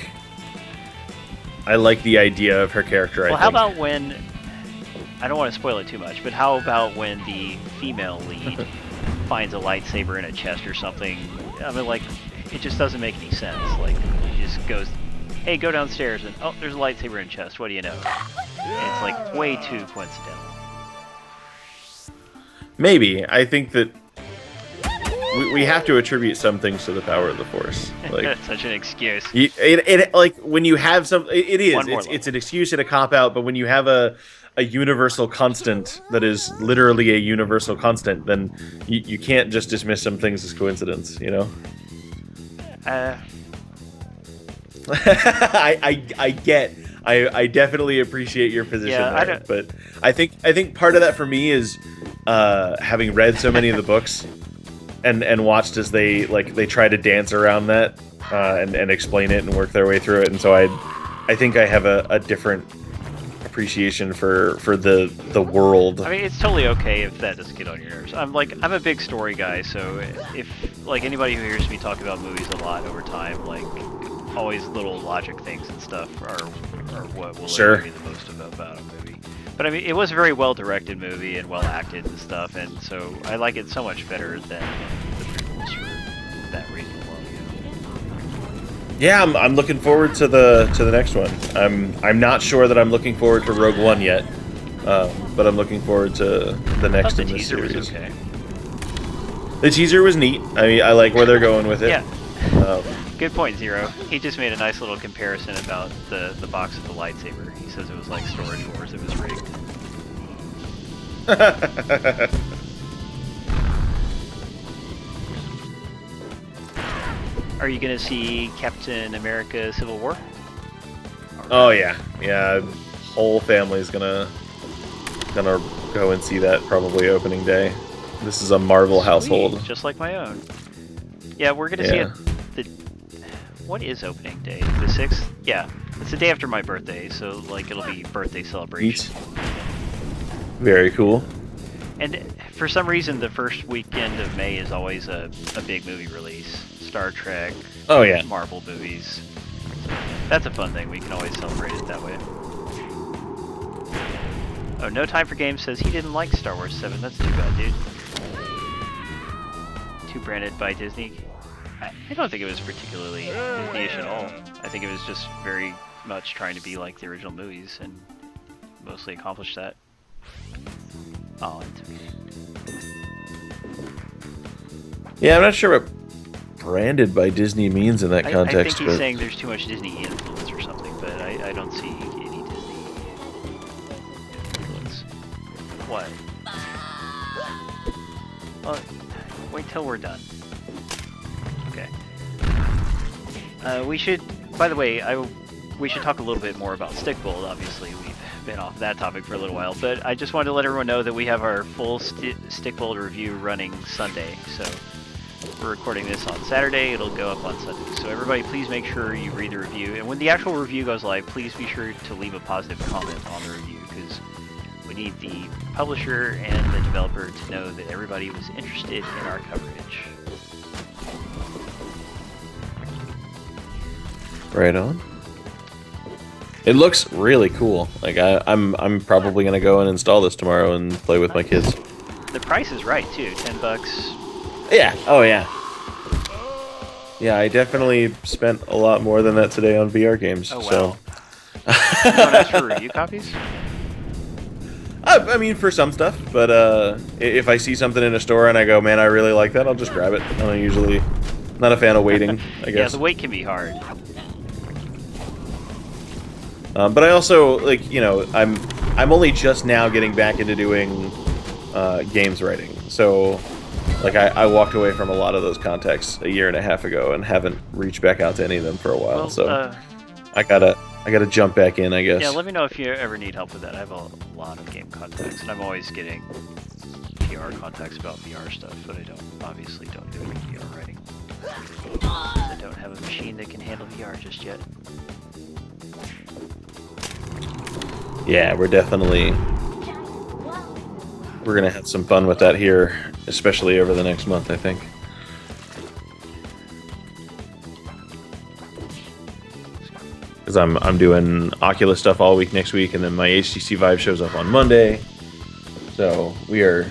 the idea of her character. Well, how about when, I don't want to spoil it too much, but how about when the female lead finds a lightsaber in a chest or something? I mean, like, it just doesn't make any sense. Like, she just goes, "Hey, go downstairs," and oh, there's a lightsaber in a chest. What do you know? And it's like way too coincidental. Maybe. I think that we have to attribute some things to the power of the Force. Like, such an excuse. It like when you have some, it's an excuse and a cop out. But when you have a universal constant that is literally a universal constant, then you can't just dismiss some things as coincidence, you know? I definitely appreciate your position there, but I think part of that for me is having read so many of the books and watched as they try to dance around that and explain it and work their way through it, and so I think I have a different appreciation for the world. I mean, it's totally okay if that doesn't get on your nerves. I'm a big story guy, so if, like, anybody who hears me talk about movies a lot over time, like, always little logic things and stuff are what will annoy me the most about a movie. But I mean, it was a very well directed movie and well acted and stuff, and so I like it so much better than the prequels for that reason alone. You know? Yeah, I'm looking forward to the next one. I'm not sure that I'm looking forward to Rogue One yet, but I'm looking forward to the next in this series. Was okay. The teaser was neat. I mean, I like where they're going with it. Yeah. Good point, Zero. He just made a nice little comparison about the box of the lightsaber. He says it was like Storage Wars. It was rigged. Are you gonna see Captain America: Civil War? Oh yeah, yeah. Whole family's gonna go and see that probably opening day. This is a Marvel household. Just like my own. Yeah, we're gonna see it. What is opening day? The 6th? Yeah, it's the day after my birthday, so like it'll be birthday celebration. Very cool. And for some reason, the first weekend of May is always a big movie release. Star Trek. Oh yeah. Marvel movies. That's a fun thing. We can always celebrate it that way. Oh, No Time for Games says he didn't like Star Wars 7. That's too bad, dude. Too branded by Disney. I don't think it was particularly Disney-ish at all. I think it was just very much trying to be like the original movies and mostly accomplished that. Oh, it's okay. Yeah, I'm not sure what branded by Disney means in that context. I think he's saying there's too much Disney influence or something, but I don't see any Disney influence. What? Well, wait till we're done. Okay. We should, by the way, we should talk a little bit more about Stikbold. Obviously, we've been off that topic for a little while, but I just wanted to let everyone know that we have our full Stikbold review running Sunday. So we're recording this on Saturday. It'll go up on Sunday. So everybody, please make sure you read the review. And when the actual review goes live, please be sure to leave a positive comment on the review, because we need the publisher and the developer to know that everybody was interested in our coverage. Right on. It looks really cool. Like I'm probably gonna go and install this tomorrow and play with my kids. The price is right too. $10. Yeah. Oh yeah. Yeah, I definitely spent a lot more than that today on VR games. Oh wow. So. You don't ask for review copies? I mean, for some stuff, but if I see something in a store and I go, man, I really like that, I'll just grab it. I'm usually not a fan of waiting, I guess. Yeah, the wait can be hard. But I also, like, you know, I'm only just now getting back into doing games writing. So, like, I walked away from a lot of those contacts a year and a half ago and haven't reached back out to any of them for a while. Well, so I gotta jump back in, I guess. Yeah, let me know if you ever need help with that. I have a lot of game contacts, and I'm always getting PR contacts about VR stuff, but I obviously don't do any VR writing. I don't have a machine that can handle VR just yet. Yeah, we're gonna have some fun with that here, especially over the next month, I think. Because I'm doing Oculus stuff all week next week, and then my HTC Vive shows up on Monday. So we are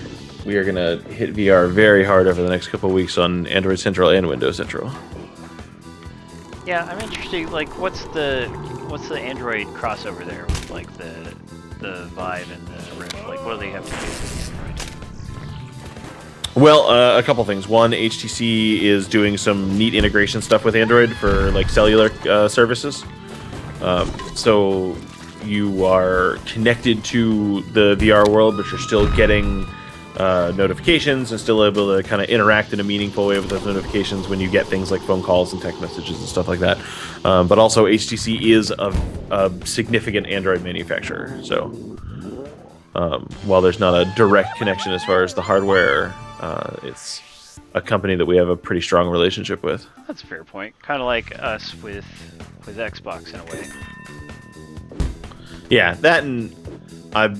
gonna hit VR very hard over the next couple of weeks on Android Central and Windows Central. Yeah, I'm interested. Like, what's the Android crossover there with like the Vive and the Rift? Like, what do they have to do with Android? Well, a couple things. One, HTC is doing some neat integration stuff with Android for like cellular services. So you are connected to the VR world, but you're still getting notifications and still able to kind of interact in a meaningful way with those notifications when you get things like phone calls and text messages and stuff like that. But also HTC is a significant Android manufacturer. So while there's not a direct connection as far as the hardware, it's a company that we have a pretty strong relationship with. That's a fair point. Kind of like us with Xbox in a way. Yeah, that, and I'm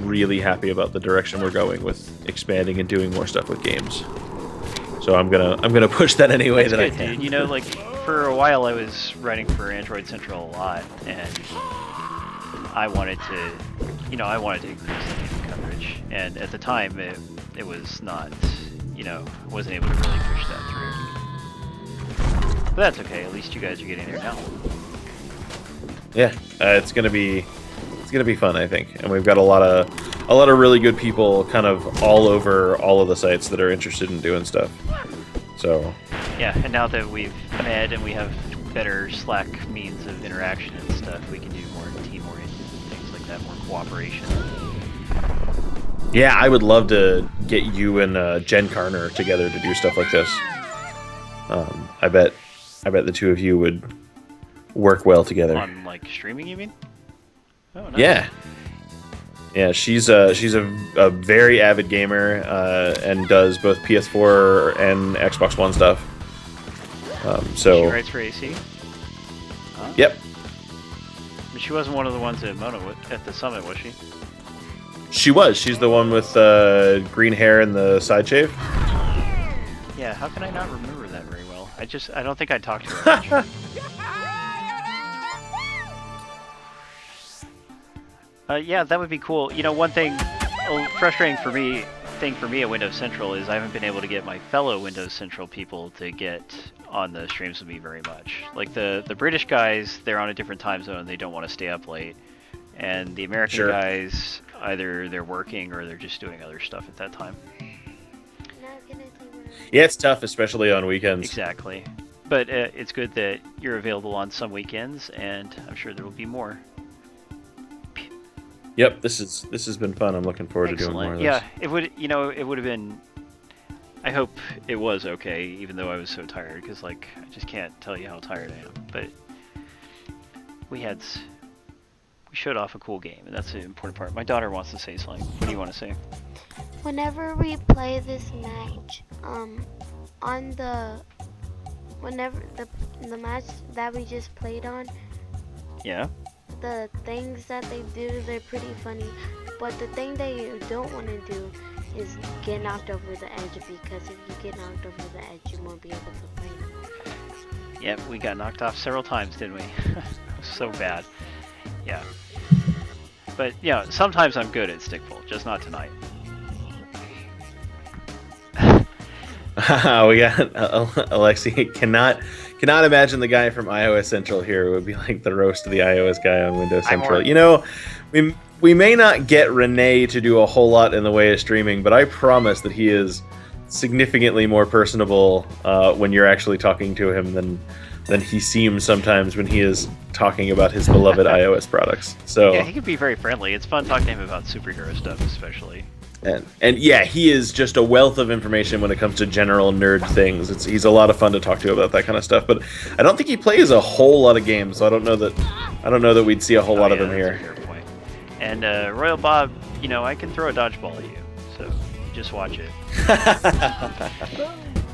really happy about the direction we're going with expanding and doing more stuff with games. So I'm gonna push that any way that I can. Dude. You know, like for a while I was writing for Android Central a lot, and I wanted to increase the game coverage. And at the time, it was not, wasn't able to really push that through. But that's okay. At least you guys are getting there now. Yeah, it's gonna be fun, I think, and we've got a lot of really good people kind of all over all of the sites that are interested in doing stuff. So yeah, and now that we've met and we have better Slack means of interaction and stuff, we can do more team-oriented things like that, more cooperation. yeah, I would love to get you and Jen Carner together to do stuff like this. I bet the two of you would work well together. On like streaming, you mean? Oh, nice. Yeah. Yeah, she's a very avid gamer and does both PS4 and Xbox One stuff. So She writes for AC. Huh? Yep, But she wasn't one of the ones at at the summit, was she? she was. She's the one with green hair and the side shave. Yeah. How can I not remember that very well? I don't think I talked to her much. Yeah, that would be cool. You know, one thing, a frustrating thing for me at Windows Central is I haven't been able to get my fellow Windows Central people to get on the streams with me very much. Like the British guys, they're on a different time zone and they don't want to stay up late. And the American Sure. guys, either they're working or they're just doing other stuff at that time. Yeah, it's tough, especially on weekends. Exactly. But it's good that you're available on some weekends, and I'm sure there will be more. Yep, this has been fun. I'm looking forward to doing more of this. Yeah, it would have been. I hope it was okay, even though I was so tired, because like I just can't tell you how tired I am. But we showed off a cool game, and that's the important part. My daughter wants to say something. What do you want to say? Whenever we play this match, whenever the match that we just played on, Yeah. the things that they do, they're pretty funny. But the thing that you don't want to do is get knocked over the edge, because if you get knocked over the edge, you won't be able to play. Yep, we got knocked off several times, didn't we? So bad. Yeah. But yeah, sometimes I'm good at Stikbold, just not tonight. We got Alexi. Cannot imagine the guy from iOS Central here would be like the roast of the iOS guy on Windows Central. You know, we may not get Renee to do a whole lot in the way of streaming, but I promise that he is significantly more personable when you're actually talking to him than he seems sometimes when he is talking about his beloved iOS products. So yeah, he can be very friendly. It's fun talking to him about superhero stuff, especially. And yeah, he is just a wealth of information when it comes to general nerd things. He's a lot of fun to talk to about that kind of stuff. But I don't think he plays a whole lot of games, so I don't know that we'd see a whole lot of him that's here. a fair point. And Royal Bob, you know, I can throw a dodgeball at you, so just watch it.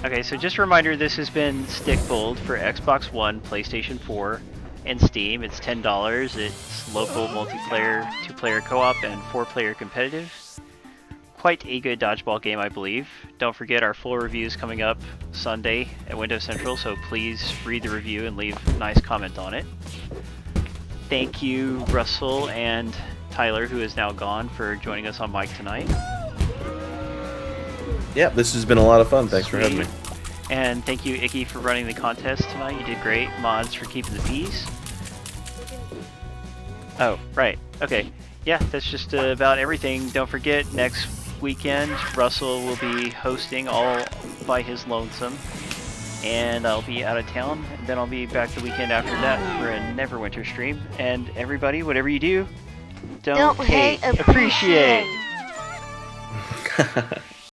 Okay, so just a reminder, this has been Stikbold for Xbox One, PlayStation 4, and Steam. It's $10. It's local multiplayer, 2-player co-op, and 4-player competitive. Quite a good dodgeball game, I believe. Don't forget our full review is coming up Sunday at Windows Central, so please read the review and leave a nice comment on it. Thank you, Russell and Tyler, who is now gone, for joining us on mic tonight. Yeah, this has been a lot of fun. Thanks for having me. And thank you, Icky, for running the contest tonight. You did great. Mods for keeping the peace. Oh, right. Okay. Yeah, that's just about everything. Don't forget, next weekend, Russell will be hosting all by his lonesome. And I'll be out of town. And then I'll be back the weekend after that for a Neverwinter stream. And everybody, whatever you do, don't hate, appreciate.